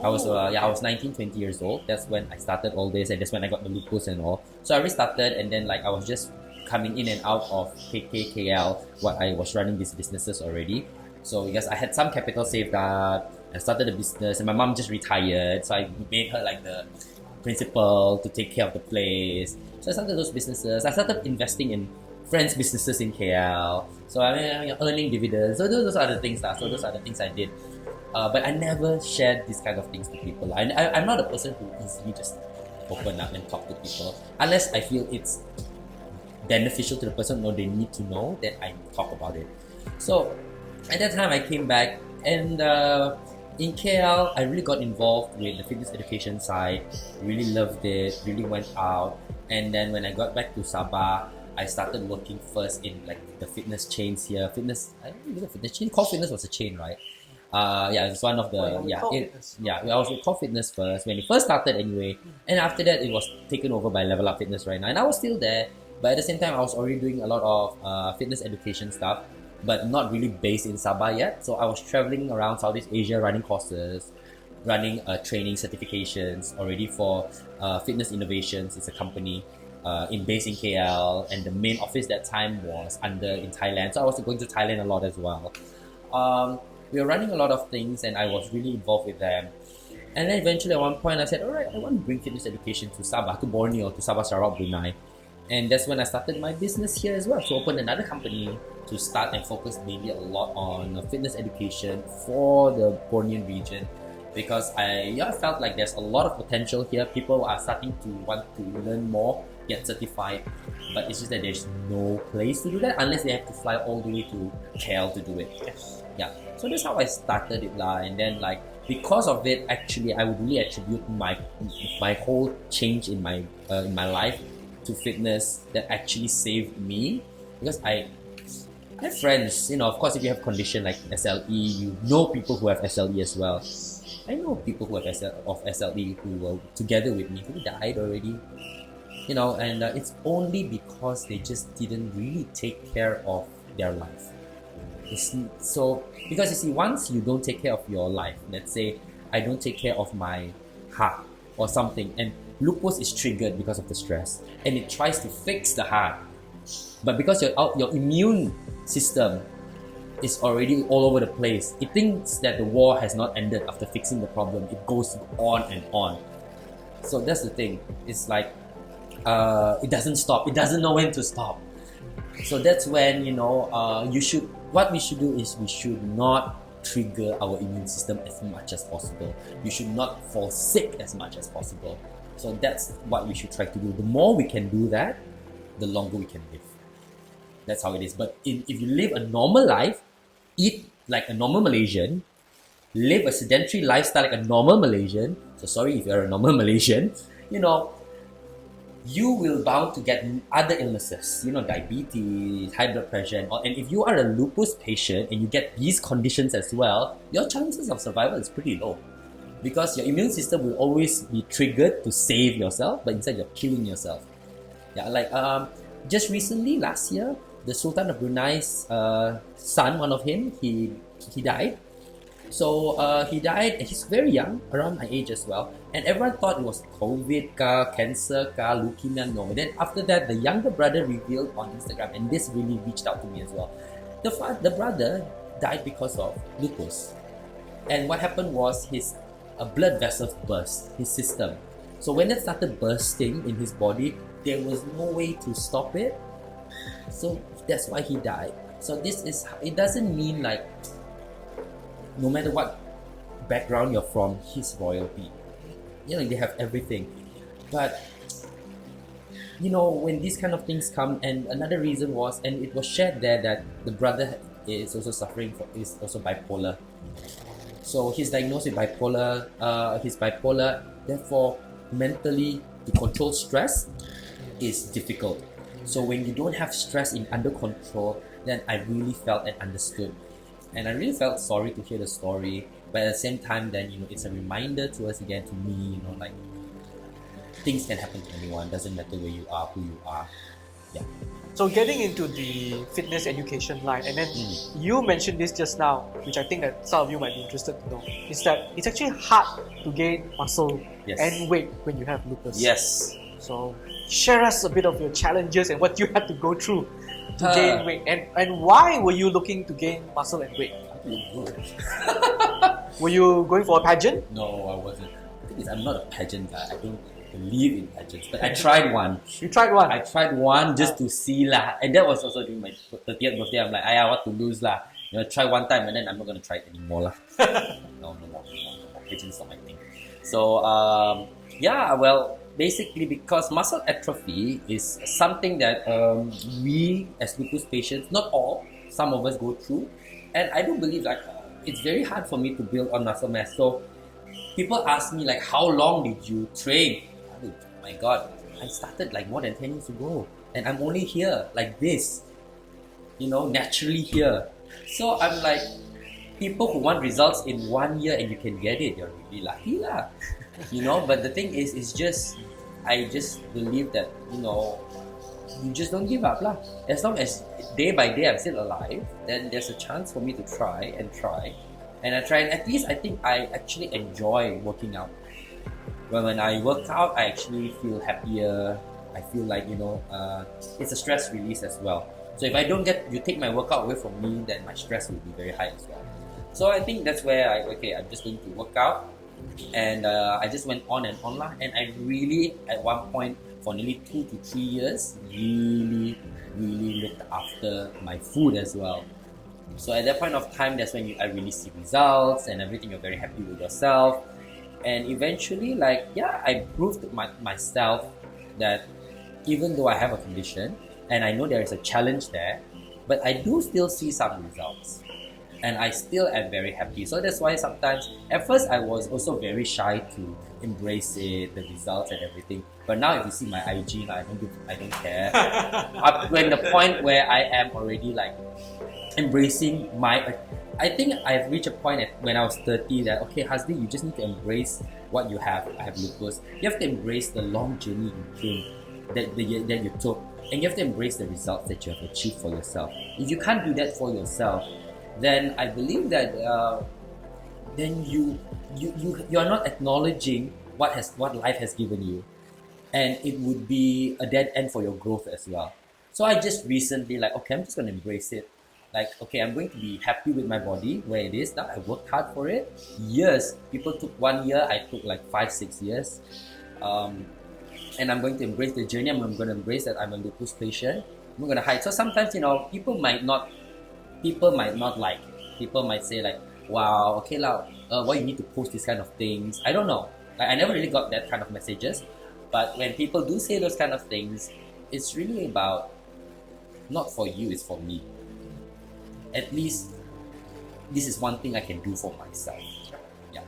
I was 19, 20 years old. That's when I started all this, and that's when I got the lupus and all. So I already started, and then like I was just coming in and out of KK, KL, while I was running these businesses already. So yes, I had some capital saved up. I started a business, and my mom just retired, so I made her like the principal to take care of the place. So I started those businesses. I started investing in friends' businesses in KL. So earning dividends. So those are the things So those are the things I did. But I never shared these kind of things to people. I'm not a person who easily just open up and talk to people unless I feel it's beneficial to the person or they need to know, that I talk about it. So at that time I came back, and in KL, I really got involved with the fitness education side, really loved it, really went out. And then when I got back to Sabah, I started working first in like the fitness chains here. I don't know the fitness chain. Core Fitness was a chain, right? It's one of the, I was with Core Fitness first, when it first started anyway. And after that, it was taken over by Level Up Fitness right now. And I was still there, but at the same time, I was already doing a lot of fitness education stuff, but not really based in Sabah yet. So I was traveling around Southeast Asia, running courses, running training certifications already for Fitness Innovations. It's a company based in KL, and the main office that time was in Thailand. So I was going to Thailand a lot as well. We were running a lot of things, and I was really involved with them. And then eventually at one point I said, alright, I want to bring fitness education to Sabah, to Borneo, to Sabah Sarawak, Brunei. And that's when I started my business here as well. So opened another company to start and focus maybe a lot on fitness education for the Bornean region, because I felt like there's a lot of potential here. People are starting to want to learn more get certified, but it's just that there's no place to do that unless they have to fly all the way to KL to do it. Yes. Yeah, so that's how I started it lah. And then like because of it, actually, I would really attribute my whole change in my life to fitness that actually saved me, because I have friends, you know, of course, if you have condition like SLE, you know people who have SLE as well. I know people who have SLE who were together with me who died already, you know, and it's only because they just didn't really take care of their life. So, because you see, once you don't take care of your life, let's say I don't take care of my heart or something, and lupus is triggered because of the stress, and it tries to fix the heart, but because your immune system is already all over the place, it thinks that the war has not ended after fixing the problem. It goes on and on. So that's the thing. It's like it doesn't stop. It doesn't know when to stop. So that's when, you know, what we should do is we should not trigger our immune system as much as possible. You should not fall sick as much as possible. So that's what we should try to do. The more we can do that, the longer we can live. That's how it is. But if you live a normal life, eat like a normal Malaysian, live a sedentary lifestyle like a normal Malaysian, so sorry if you're a normal Malaysian, you know, you will bound to get other illnesses, you know, diabetes, high blood pressure, and if you are a lupus patient and you get these conditions as well, your chances of survival is pretty low, because your immune system will always be triggered to save yourself, but instead you're killing yourself. Yeah, like just recently, last year, the Sultan of Brunei's son, one of him, he died. So he died, and he's very young, around my age as well. And everyone thought it was COVID, cancer, leukemia, no. And then after that, the younger brother revealed on Instagram, and this really reached out to me as well. The brother died because of lupus. And what happened was his blood vessels burst, his system. So when it started bursting in his body, there was no way to stop it. So that's why he died. So it doesn't mean like no matter what background you're from, he's royalty. You know, they have everything. But you know, when these kind of things come, and another reason was, and it was shared there, that the brother is also is also bipolar. So he's diagnosed with bipolar. He's bipolar. Therefore, mentally to control stress is difficult. So when you don't have stress under control, then I really felt and understood, and I really felt sorry to hear the story. But at the same time, then, you know, it's a reminder to us again, to me, you know, like things can happen to anyone. Doesn't matter where you are, who you are. Yeah. So getting into the fitness education line, and then you mentioned this just now, which I think that some of you might be interested to know, is that it's actually hard to gain muscle and weight when you have lupus. Yes. So share us a bit of your challenges and what you had to go through to gain weight, and why were you looking to gain muscle and weight? I look good. Were you going for a pageant? No, I wasn't. The thing is, I'm not a pageant guy. I don't believe in pageants, but I tried one. You tried one? I tried one just to see lah, and that was also during my 30th birthday. I'm like, I want to lose lah. You know, try one time and then I'm not gonna try it anymore lah. No, pageant's not my thing. So yeah, well, basically because muscle atrophy is something that we as lupus patients, not all, some of us go through, and I do believe that it's very hard for me to build on muscle mass. So people ask me like, how long did you train? Oh my god, I started like more than 10 years ago, and I'm only here like this, you know, naturally here. So I'm like, people who want results in 1 year and you can get it, you're really lucky lah. You know, but the thing is, I just believe that, you know, you just don't give up lah. As long as day by day I'm still alive, then there's a chance for me to try. And I try, and at least I think I actually enjoy working out. When I work out, I actually feel happier. I feel like, you know, it's a stress release as well. So if I don't you take my workout away from me, then my stress will be very high as well. So I think that's where I'm just going to work out. And I just went on and on lah. And I really, at one point, for nearly 2 to 3 years, really looked after my food as well. So at that point of time, that's when I really see results and everything. You're very happy with yourself. And eventually, I proved myself that even though I have a condition and I know there is a challenge there, but I do still see some results. And I still am very happy. So that's why sometimes, at first I was also very shy to embrace it, the results and everything. But now if you see my IG, I don't care. When the point where I am already like embracing I think I've reached a point when I was 30 that, okay, Hazli, you just need to embrace what you have. I have lupus. You have to embrace the long journey you came, that you took, and you have to embrace the results that you have achieved for yourself. If you can't do that for yourself, then I believe that then you are not acknowledging what life has given you, and it would be a dead end for your growth as well. So I just recently okay, I'm just gonna embrace it. Okay, I'm going to be happy with my body where it is now. I worked hard for it. Years, people took 1 year. I took 5-6 years, and I'm going to embrace the journey. I'm going to embrace that I'm a lupus patient. I'm going to hide. So sometimes people might not like it. People might say wow, okay why you need to post these kind of things? I don't know. I never really got that kind of messages. But when people do say those kind of things, it's really about not for you, it's for me. At least this is one thing I can do for myself. Yeah.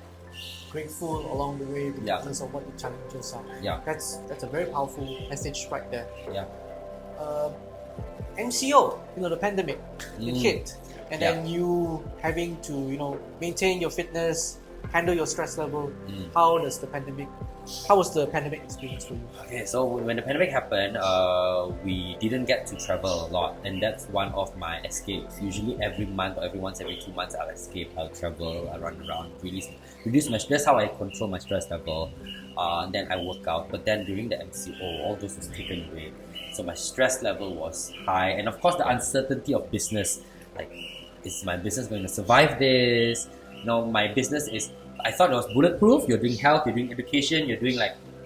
Grateful along the way Yeah. because of what the challenges are. Yeah. That's a very powerful message right there. Yeah. MCO, the pandemic, it hit, and Yeah. then you having to maintain your fitness, handle your stress level. How was the pandemic experience for you? Okay, so when the pandemic happened, we didn't get to travel a lot, and that's one of my escapes. Usually every month or every 2 months I'll escape, I'll travel, I'll run around, reduce my stress. That's how I control my stress level. Then I work out, but then during the MCO, all those was taken away. So my stress level was high, and of course the uncertainty of business, is my business going to survive this? My business I thought it was bulletproof. You're doing health, you're doing education, you're doing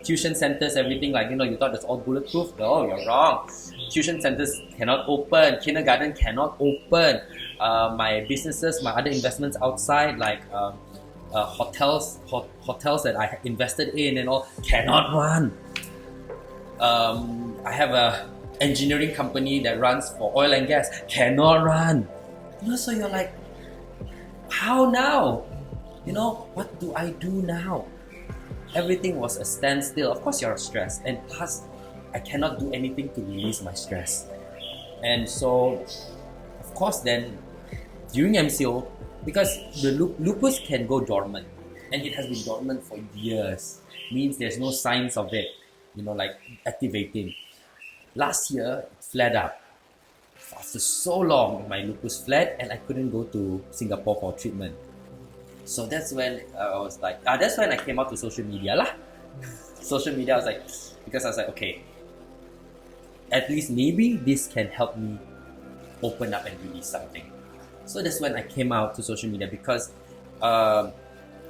tuition centers, everything you thought it's all bulletproof. No, you're wrong. Tuition centers cannot open, kindergarten cannot open. My businesses, my other investments outside, hotels that I invested in and all, cannot run. I have a engineering company that runs for oil and gas, cannot run. So you're like, how now? What do I do now? Everything was a standstill. Of course you're stressed, and plus I cannot do anything to release my stress. And so of course then during MCO, because the lupus can go dormant, and it has been dormant for years, means there's no signs of it activating. Last year it flared up. After so long my lupus flared and I couldn't go to Singapore for treatment. So that's when I was that's when I came out to social media lah. Social media, I was because I was okay, at least maybe this can help me open up and release something. So that's when I came out to social media, because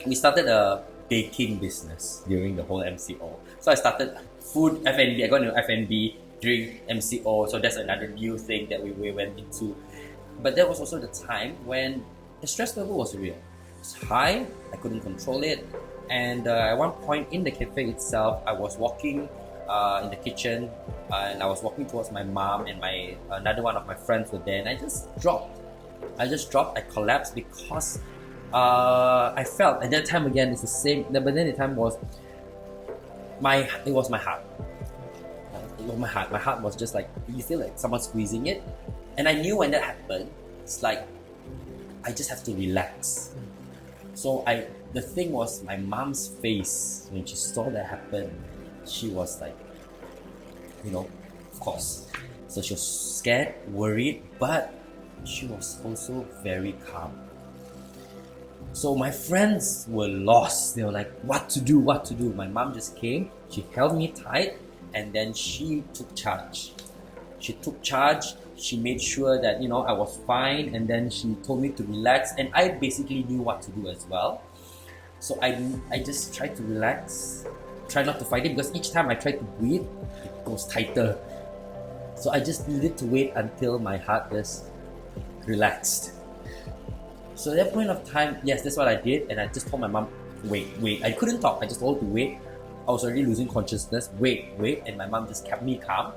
we started a baking business during the whole MCO. So I started food F&B. I got into F&B during MCO. So that's another new thing that we went into. But that was also the time when the stress level was real. It's high, I couldn't control it, and at one point in the cafe itself, I was walking in the kitchen, and I was walking towards my mom, and another one of my friends were there, and I just dropped. I collapsed because I felt at that time again it's the same. But then the time was it was my heart. It was my heart. My heart was just you feel like someone squeezing it, and I knew when that happened, it's I just have to relax. So the thing was, my mom's face when she saw that happen, she was of course. So she was scared, worried, but she was also very calm. So my friends were lost. They were like, what to do? My mom just came, she held me tight, and then she took charge. She made sure that I was fine, and then she told me to relax, and I basically knew what to do as well. So I just tried to relax, try not to fight it, because each time I tried to breathe, it goes tighter. So I just needed to wait until my heart just relaxed. So at that point of time, yes, that's what I did, and I just told my mom, wait. I couldn't talk. I just told her to wait I was already losing consciousness. Wait, and my mom just kept me calm.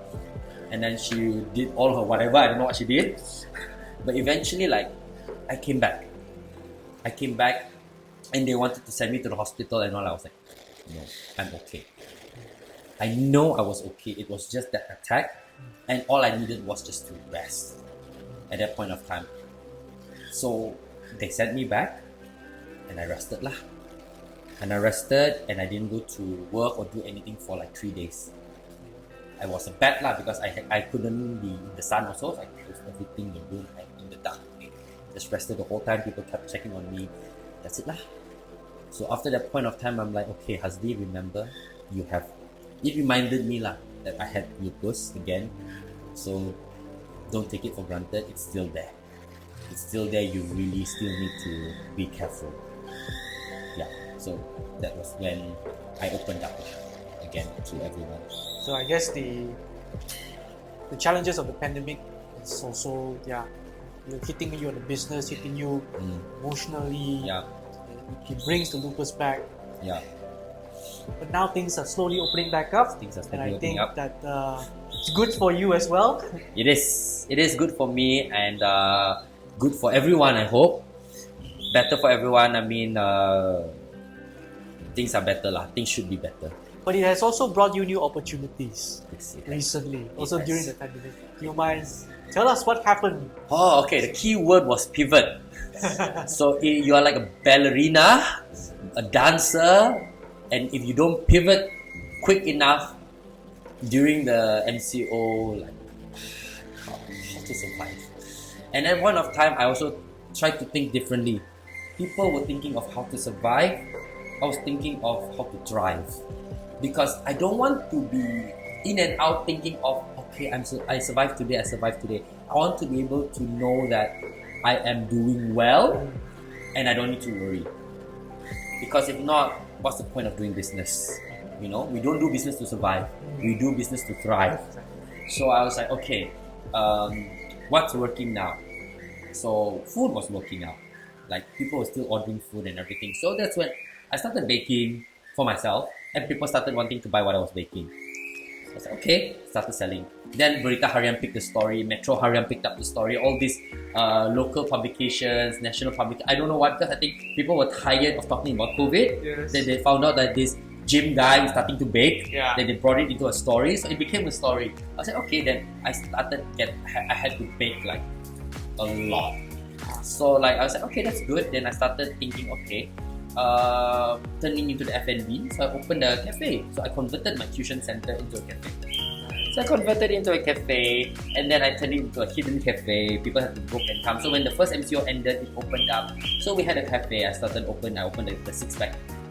And then she did all her whatever. I don't know what she did, but eventually, like, I came back, and they wanted to send me to the hospital and all. I was like, no, I'm okay. I know I was okay. It was just that attack, and all I needed was just to rest at that point of time. So they sent me back, and I rested lah. And I rested, and I didn't go to work or do anything for like 3 days. I was a bad lah because I couldn't be in the sun also. So I closed everything in the room and in the dark. Just rested the whole time. People kept checking on me. That's it lah. So after that point of time, I'm like, okay, Hazli, remember, it reminded me lah that I had lupus again. So don't take it for granted. It's still there. You really still need to be careful. Yeah. So that was when I opened up again to everyone. So I guess the challenges of the pandemic is also hitting you in the business, hitting you emotionally. Yeah. It brings the lupus back. Yeah. But now things are slowly opening back up. Things are and I slowly think opening up. that it's good for you as well. It is. It is good for me and good for everyone, I hope. Better for everyone. I mean, things are better lah. Things should be better. But it has also brought you new opportunities Yes, it has. recently, also has. during the pandemic. Do you mind tell us what happened? Oh, okay. The key word was pivot. So you are like a ballerina, a dancer, and if you don't pivot quick enough during the MCO, like how to survive. And at one of time, I also tried to think differently. People were thinking of how to survive. I was thinking of how to thrive. Because I don't want to be in and out thinking of, okay, I survived today, I want to be able to know that I am doing well and I don't need to worry. Because if not, what's the point of doing business? You know, we don't do business to survive. We do business to thrive. So I was like, okay, what's working now? So food was working out. Like people were still ordering food and everything. So that's when I started baking for myself. And people started wanting to buy what I was baking. So I was like, okay, started selling. Then Berita Harian picked the story, Metro Harian picked up the story, all these local publications, national publications. I don't know why, because I think people were tired of talking about COVID. Yes. Then they found out that this gym guy is starting to bake. Yeah. Then they brought it into a story, so it became a story. I was like, okay, then I had to bake like a lot. So like I was like, okay, that's good. Then I started thinking, okay, turning into the F&B. So I opened a cafe. So I converted my tuition center into a cafe. So I converted it into a cafe, and then I turned it into a hidden cafe. People had to book and come. So when the first MCO ended, it opened up. So we had a cafe. I opened the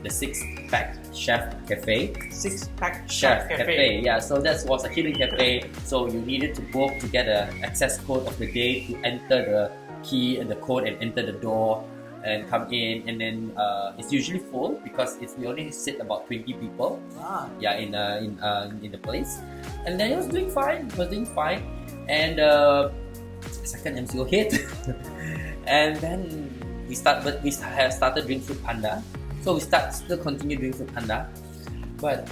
six-pack chef cafe. Six-pack Chef cafe. Yeah. So that was a hidden cafe. So you needed to book to get an access code of the day to enter the key and the code and enter the door and come in, and then it's usually full because we only sit about 20 people. Yeah, in the place, and then it was doing fine. And second MCO hit, and then we have started doing Food Panda. So we still continue doing Food Panda, but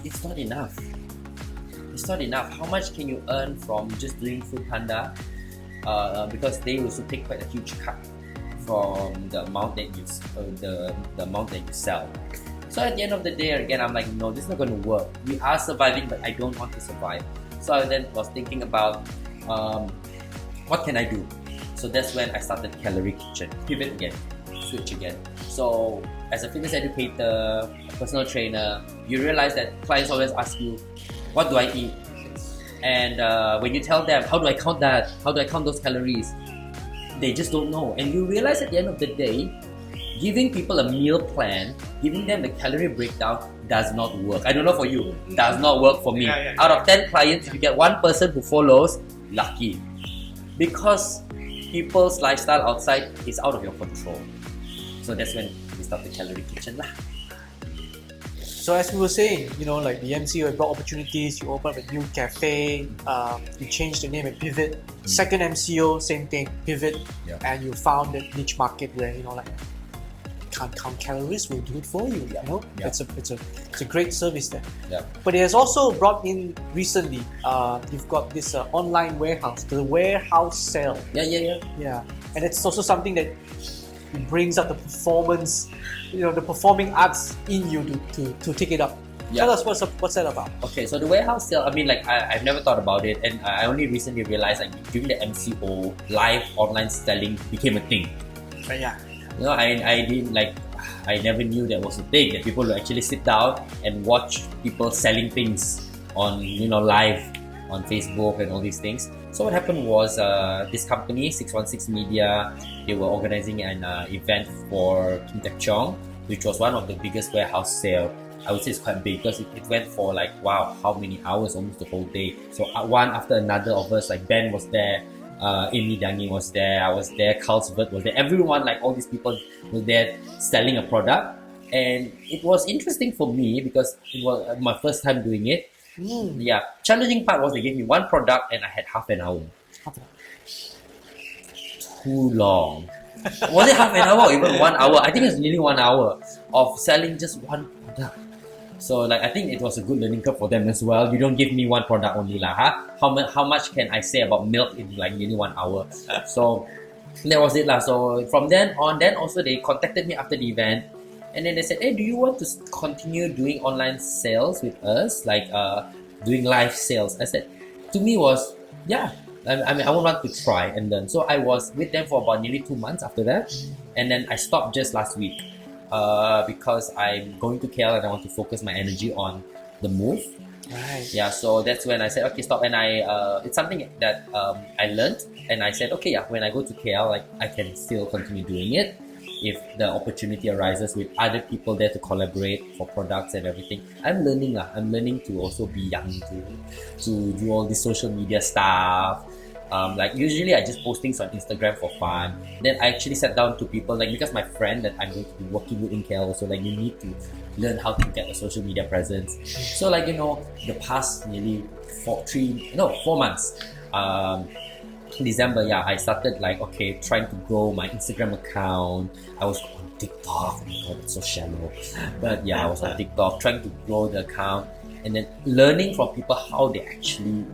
it's not enough. It's not enough. How much can you earn from just doing Food Panda? Because they also take quite a huge cut from the amount that you the amount that you sell. So at the end of the day, again, I'm like, no, this is not going to work. We are surviving, but I don't want to survive. So I then was thinking about what can I do. So that's when I started Calorie Kitchen. Pivot again, switch again. So as a fitness educator, a personal trainer, you realize that clients always ask you, what do I eat? And when you tell them, how do I count that? How do I count those calories? They just don't know. And you realize at the end of the day, giving people a meal plan, giving them the calorie breakdown does not work. I don't know for you, does not work for me. Out of 10 clients, if you get one person who follows, lucky. Because people's lifestyle outside is out of your control. So that's when we started Calorie Kitchen lah. So as we were saying, like the MCO brought opportunities, you opened up a new cafe, you changed the name and pivot. Second MCO, same thing, pivot, and you found that niche market where, can't count calories, we'll do it for you. Yeah. You know, Yeah. it's a great service there. Yeah. But it has also brought in recently. You've got this online warehouse, the warehouse sale. Yeah. And it's also something that brings up the performance, the performing arts in you to take it up. Yeah. Tell us what's that about? Okay, so the warehouse sale, I mean, like, I've never thought about it, and I only recently realized, like, during the MCO, live online selling became a thing. Yeah. You know, I didn't, like, I never knew that was a thing, that people would actually sit down and watch people selling things on, live on Facebook and all these things. So what happened was, this company, 616 Media, they were organizing an event for Kim Tek Chong, which was one of the biggest warehouse sale. I would say it's quite big because it went for, like, wow, how many hours, almost the whole day. So one after another of us, like Ben was there, Amy Dangi was there, I was there, Carlsberg was there, everyone, like all these people were there selling a product. And it was interesting for me because it was my first time doing it. Yeah, challenging part was they gave me one product and I had half an hour. Too long. Was it half an hour or even 1 hour? I think it's nearly 1 hour of selling just one product. So, like, I think it was a good learning curve for them as well. You don't give me one product only lah, huh? How much can I say about milk in like nearly 1 hour? So that was it lah. So from then on, then also they contacted me after the event, and then they said, "Hey, do you want to continue doing online sales with us, like doing live sales?" I said, to me was, yeah. I mean, I would want to try, and then so I was with them for about nearly 2 months after that, and then I stopped just last week. Because I'm going to KL and I want to focus my energy on the move. Right. Yeah, so that's when I said, okay, stop. And it's something that I learned, and I said, okay, yeah, when I go to KL, like, I can still continue doing it if the opportunity arises with other people there to collaborate for products and everything. I'm learning to also be young to do all this social media stuff. Like, usually I just post things on Instagram for fun. Then I actually sat down to people, like, because my friend that I'm going to be working with in KL also, like, you need to learn how to get a social media presence. So, like, the past nearly 4 months, December, yeah, I started, like, okay, trying to grow my Instagram account. I was on TikTok. Oh my god, it's so shallow. But yeah, I was on TikTok trying to grow the account, and then learning from people how they actually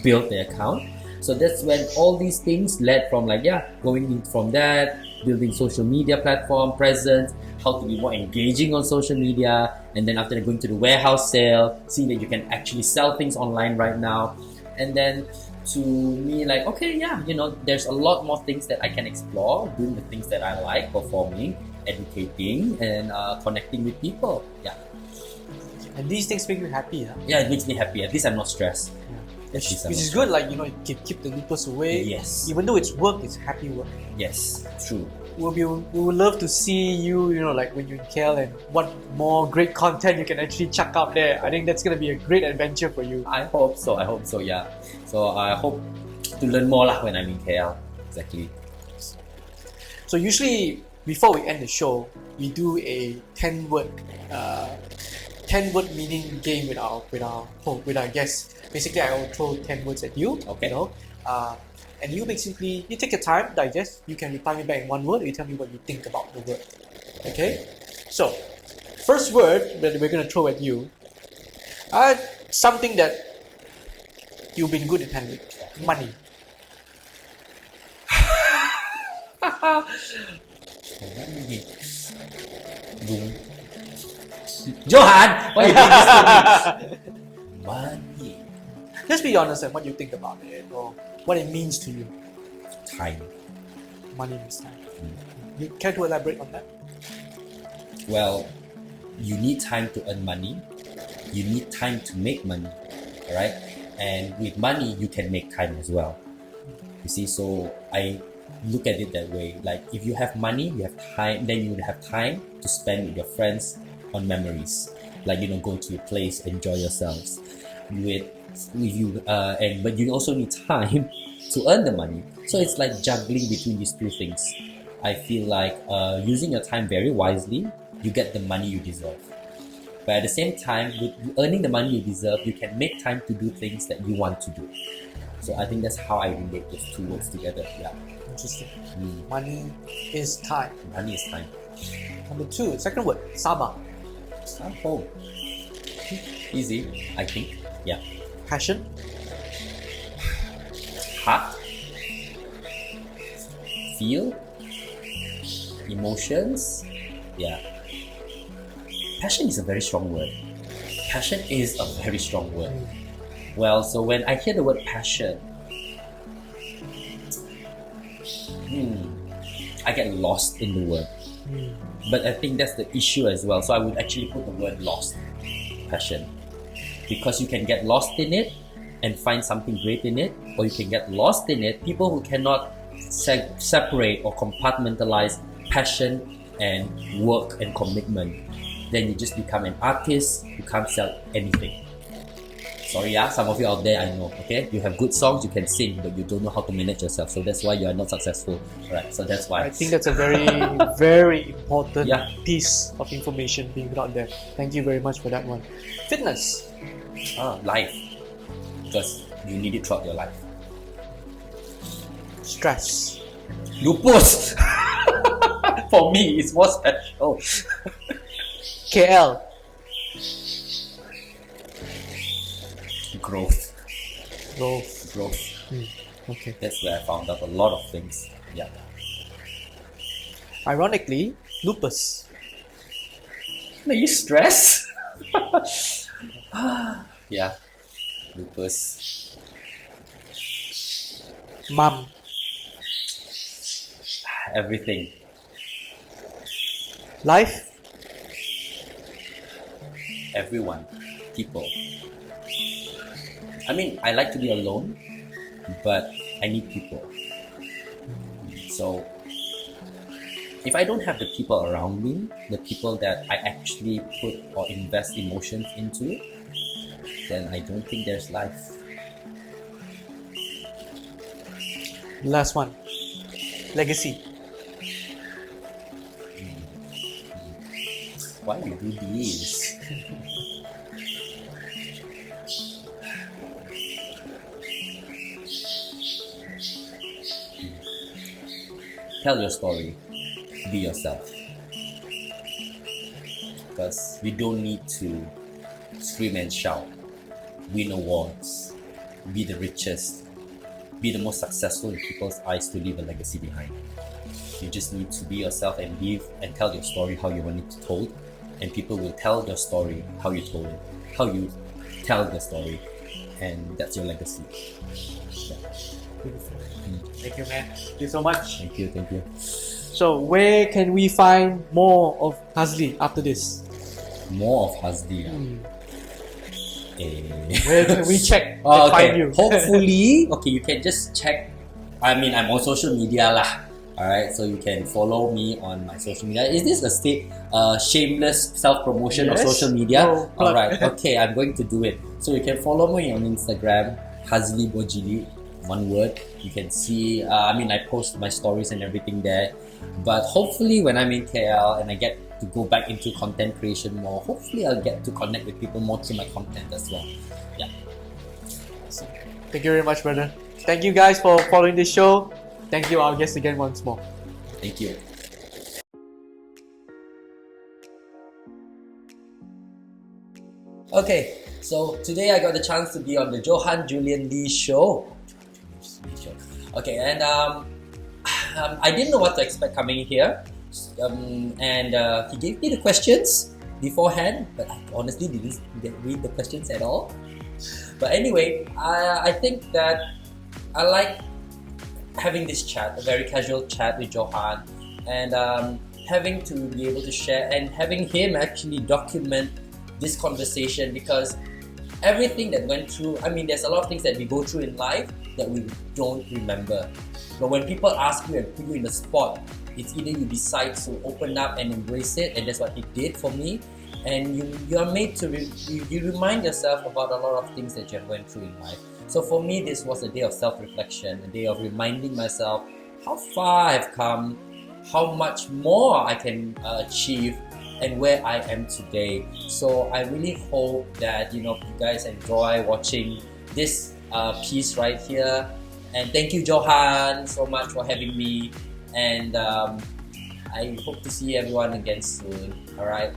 build their account. So that's when all these things led from, like, yeah, going in from that, building social media platform presence, how to be more engaging on social media, and then after that going to the warehouse sale, seeing that you can actually sell things online right now. And then to me, like, okay, yeah, there's a lot more things that I can explore, doing the things that I like, performing, educating, and connecting with people. Yeah. And these things make you happy, huh? Yeah, it makes me happy. At least I'm not stressed. Which is good, like, you can keep the loopers away. Yes. Even though it's work, it's happy work. Yes, true. We would love to see you, like, when you're in KL, and what more great content you can actually chuck up there. I think that's going to be a great adventure for you. I hope so, yeah. So I hope to learn more lah when I'm in KL. Exactly. So usually, before we end the show, we do a 10-word meaning game with our guests. Basically, I will throw 10 words at you. Okay. And you basically, you take your time, digest. You can reply me back in one word. You tell me what you think about the word. Okay? So, first word that we're going to throw at you, something that you've been good at handling. Money. Johan, why are you doing this to me? Money. Just be honest and what you think about it, or what it means to you. Time. Money means time. You care to elaborate on that? Well, you need time to earn money. You need time to make money, right? And with money, you can make time as well. You see, so I look at it that way. Like, if you have money, you have time, then you would have time to spend with your friends on memories. Like, go to a place, enjoy yourselves. But you also need time to earn the money. So it's like juggling between these two things. I feel like using your time very wisely, you get the money you deserve. But at the same time, with earning the money you deserve, you can make time to do things that you want to do. So I think that's how I relate those two words together. Yeah. Interesting. Money is time. Money is time. Number 2, second word, sabar. Home. Easy, I think. Yeah. Passion. Heart. Feel. Emotions. Yeah. Passion is a very strong word. Passion is a very strong word. Well, so when I hear the word passion, I get lost in the word. But I think that's the issue as well. So I would actually put the word lost. Passion. Because you can get lost in it and find something great in it, or you can get lost in it. People who cannot separate or compartmentalize passion and work and commitment, then you just become an artist. You can't sell anything. Sorry, some of you out there, I know, okay? You have good songs, you can sing, but you don't know how to manage yourself. So that's why you are not successful, right? So that's why. I think that's a very, very important Yeah. piece of information being put out there. Thank you very much for that one. Fitness. Life. Because you need it throughout your life. Stress. Lupus! For me, it's more special. KL. Growth. Growth. Okay. That's where I found out a lot of things. Yeah. Ironically, lupus. Are you stressed? Yeah. Lupus. Mum. Everything. Life. Everyone. People. I mean, I like to be alone, but I need people. So, if I don't have the people around me, the people that I actually put or invest emotions into, then I don't think there's life. Last one. Legacy. Why we do this? Tell your story. Be yourself. Because we don't need to scream and shout, win awards, be the richest, be the most successful in people's eyes to leave a legacy behind. You just need to be yourself and live and tell your story how you want it told, and people will tell your story how you told it, how you tell the story, and that's your legacy. Yeah. Beautiful. Thank you, man. Thank you so much. Thank you, thank you. So, where can we find more of Hazli after this? More of Hazli. Where can we check and okay. find you? Hopefully, okay, you can just check. I mean, I'm on social media lah. Alright, so you can follow me on my social media. Is this a shameless self-promotion of Yes. social media? Oh, plug. Alright, okay, I'm going to do it. So you can follow me on Instagram, hazlibojili, one word. You can see, I post my stories and everything there. But hopefully when I'm in KL and I get to go back into content creation more, hopefully I'll get to connect with people more through my content as well. Yeah. Thank you very much, brother. Thank you guys for following this show. Thank you, our guest again once more. Thank you. Okay, so today I got the chance to be on the Johan Julian Lee show. Okay, and I didn't know what to expect coming here. And he gave me the questions beforehand, but I honestly didn't read the questions at all. But anyway, I think that I like having this chat, a very casual chat with Johan, and having to be able to share and having him actually document this conversation, because everything that went through, there's a lot of things that we go through in life that we don't remember. But when people ask you and put you in the spot, it's either you decide to open up and embrace it, and that's what he did for me. And you are made to, you remind yourself about a lot of things that you have went through in life. So for me, this was a day of self-reflection, a day of reminding myself how far I've come, how much more I can achieve, and where I am today. So I really hope that you guys enjoy watching this piece right here. And thank you, Johan, so much for having me. And I hope to see everyone again soon. Alright.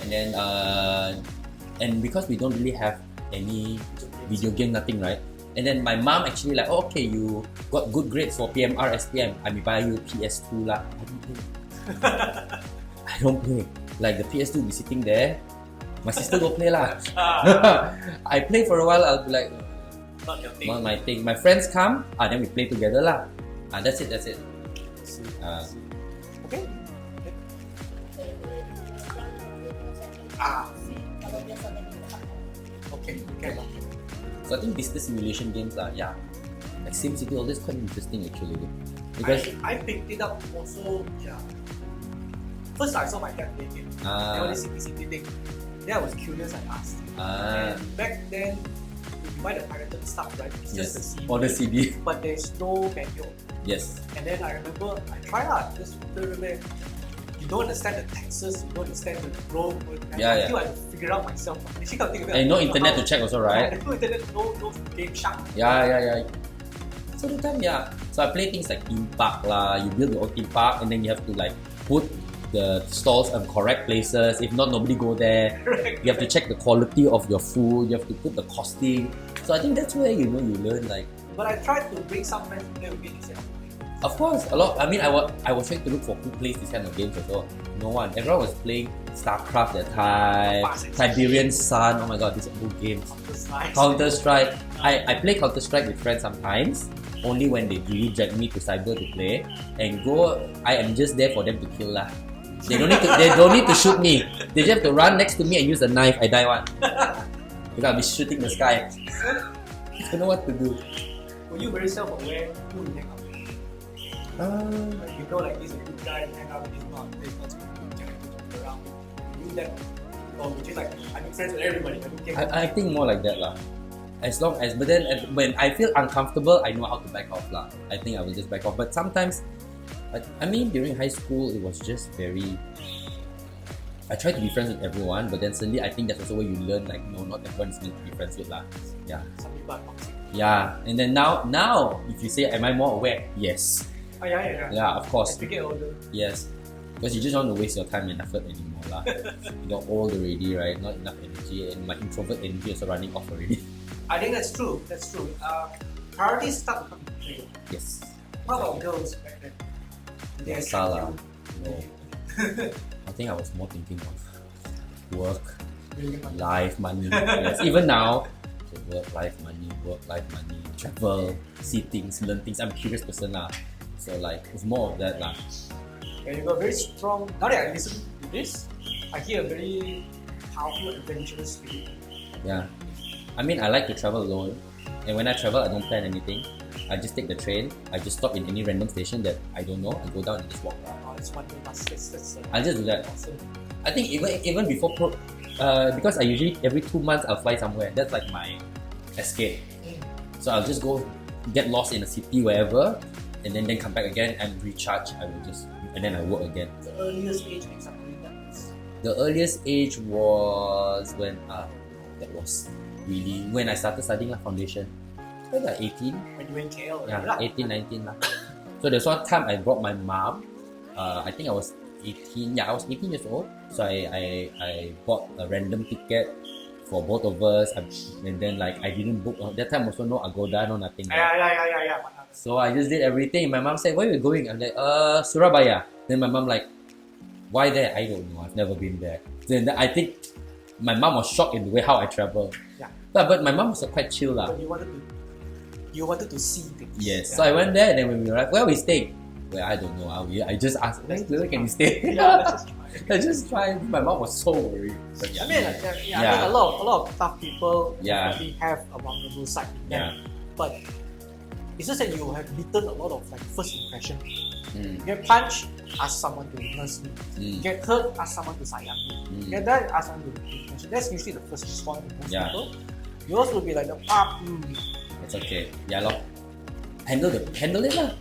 And then and because we don't really have any video game, nothing, right? And then my mom actually like, oh, okay, you got good grades for PMR, SPM. I may buy you PS2 lah. I don't play. I don't play. Like the PS2 will be sitting there. My sister go play lah. I play for a while. I'll be like, Not your thing. not my thing. My friends come, then we play together lah. That's it. That's it. Okay. Okay. Okay. So I think business simulation games lah. Yeah, like SimCity, all this quite interesting actually. Because I picked it up also. Yeah. First, I saw my dad play it. All this city thing. Then I was curious. I asked. And back then, you buy the pirated stuff, right? It's just the CD. Or the CD. But there's no manual. Yes. And then I remember I tried out. Just you don't understand the taxes, you don't understand the growth. Yeah, I figure out myself. Actually, can't think of it. And no internet to check also, right? No internet, no game shark. Yeah. So the time, yeah. So I play things like theme park lah. You build your own theme park, and then you have to like put the stalls in correct places. If not, nobody go there. You have to check the quality of your food. You have to put the costing. So I think that's where you learn like. But I tried to bring some friends to play with me instead. Of course, a lot. I mean, I was trying to look for who plays this kind of games also. No one. Everyone was playing StarCraft that time. Siberian Sun. Oh my god, these are good games. Counter-Strike. I play Counter-Strike with friends sometimes. Only when they really drag me to cyber to play and go. I am just there for them to kill lah. They don't need to shoot me. They just have to run next to me and use a knife. I die one. Because I'll be shooting the sky. I don't know what to do. Were you very self-aware who you hang out with? Like, you know, like he's a good guy, you hang out with him, he's not so good, you joke around. You do that, or would you like, I'm friends with everybody, I don't care. I think more like that lah. As long as, but then when I feel uncomfortable, I know how to back off lah. I think I will just back off. But sometimes, I mean, during high school, it was just very. I tried to be friends with everyone, but then suddenly I think that's also where you learn like, no, not everyone is meant to be friends with lah. Yeah. Some people are toxic. Yeah, and then now, if you say, am I more aware? Yes. Oh yeah. Yeah, of course. As we get older. Yes. Because you just don't want to waste your time and effort anymore lah. You're old already, right? Not enough energy, and my introvert energy is also running off already. I think that's true. Priorities start to come into play. Yes. What about girls back then? They Salah. attract No. I think I was more thinking of work, you. Really life, money. Yes. Even now, so work, life, money, travel, see things, learn things. I'm a curious person lah. So like, it's more of that lah. Yeah, you got very strong. Now that I listen to this, I hear a very powerful, adventurous spirit. Yeah. I mean, I like to travel alone. And when I travel, I don't plan anything. I just take the train. I just stop in any random station that I don't know. I go down and just walk around. Oh, that's one thing. That's I'll just do that. awesome. I think even before because I usually every 2 months I'll fly somewhere. That's like my escape. So I'll just go get lost in a city wherever, and then come back again and recharge. And then I work again. The earliest age makes up doing that. The earliest age was when that was really when I started studying foundation. Maybe like 18. When you were in KL, Yeah, right? 18, 19 lah. So there's one time I brought my mom. I think I was 18. Yeah, I was 18 years old. So I bought a random ticket for both of us, and then like I didn't book. That time also no Agoda, no nothing. Yeah. So I just did everything. My mom said, "Where are you going?" I'm like, Surabaya." Then my mom like, "Why there?" I don't know. I've never been there. Then I think my mom was shocked in the way how I travel. Yeah. But my mom was quite chill lah. But you wanted to see things. Yes. Yeah. So I went there, and then when we arrived, where we staying? Well, I don't know. I just asked, where can we stay? Yeah, let's just try. I just tried. My mom was so worried. But yeah. I mean, I mean, a lot of tough people Yeah. definitely have a vulnerable side in them. Yeah. But it's just that you have little a lot of like first impression. Mm. You get punched, ask someone to nurse me. You Mm. get hurt, ask someone to sayang me. You get that, ask someone to attention. That's usually the first response to most Yeah. people. Yours will be like the It's okay. Yeah, lor. Handle it lah.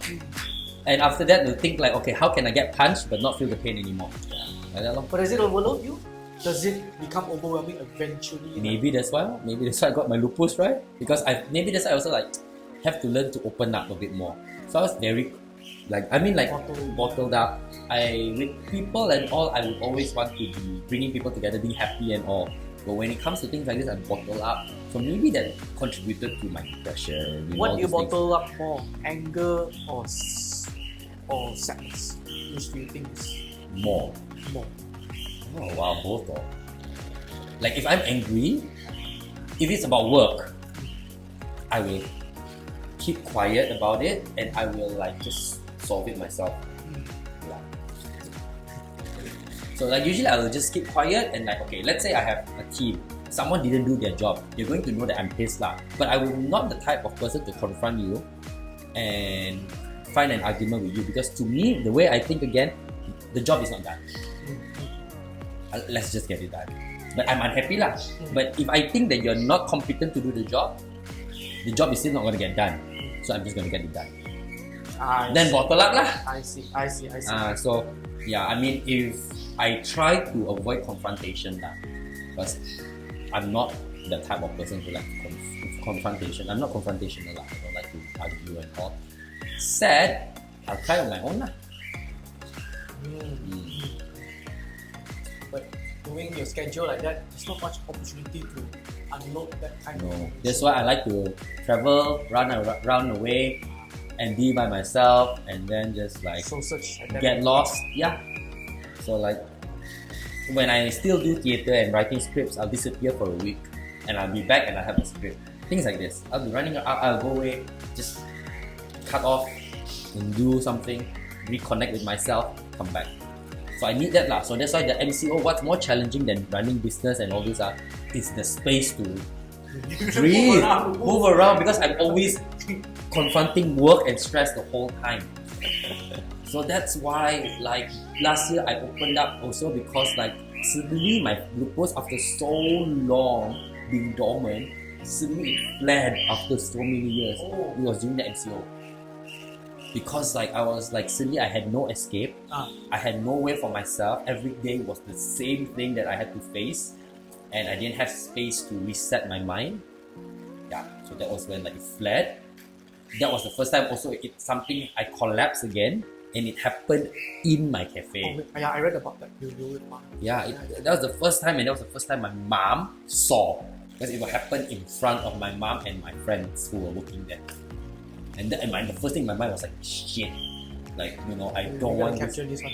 And after that, you think like, okay, how can I get punched but not feel the pain anymore? Like that lor. But does it overload you? Does it become overwhelming eventually? Maybe that's why I got my lupus, right? Because maybe that's why I also like, have to learn to open up a bit more. So I was very, bottled up. With people and all, I would always want to be bringing people together, being happy and all. But when it comes to things like this, I bottle up. So maybe that contributed to my depression. What do you bottle up more? Anger or sadness? Which do you think is More. more? Oh wow, both though. Like if I'm angry, if it's about work, I will keep quiet about it and I will just solve it myself. Yeah. So usually I will just keep quiet and okay, let's say I have a team. Someone didn't do their job. You're going to know that I'm pissed lah. But I will not the type of person to confront you and find an argument with you, because to me, the way I think again, the job is not done. Let's just get it done. But I'm unhappy lah. But if I think that you're not competent to do the job is still not going to get done. So I'm just going to get it done. Then bottle up lah. I see. So yeah, I mean, if I try to avoid confrontation lah, because I'm not the type of person who like confrontation. I'm not confrontational lah. I don't like to argue and all. Sad, I'll try on my own lah. But doing your schedule like that, there's not much opportunity to unload that kind of. That's why I like to travel, run away, and be by myself, and then just So search get lost. Yeah. So when I still do theatre and writing scripts, I'll disappear for a week, and I'll be back and I'll have a script. Things like this. I'll be running. I'll go away, just cut off, and do something, reconnect with myself, come back. So I need that lah. So that's why the MCO, what's more challenging than running business and all this is the space to breathe, move around, because I'm always confronting work and stress the whole time. So that's why last year I opened up also, because suddenly my glucose, after so long being dormant, suddenly it flared after so many years. It was during the MCO. Because I was suddenly I had no escape. I had no way for myself. Every day was the same thing that I had to face, and I didn't have space to reset my mind. Yeah, so that was when it flared. That was the first time also it's something I collapsed again, and it happened in my cafe. Yeah, I read about that. You do it. Yeah, that was the first time, and that was the first time my mom saw, because it will happen in front of my mom and my friends who were working there. And the first thing in my mind was shit. I don't want to capture this one.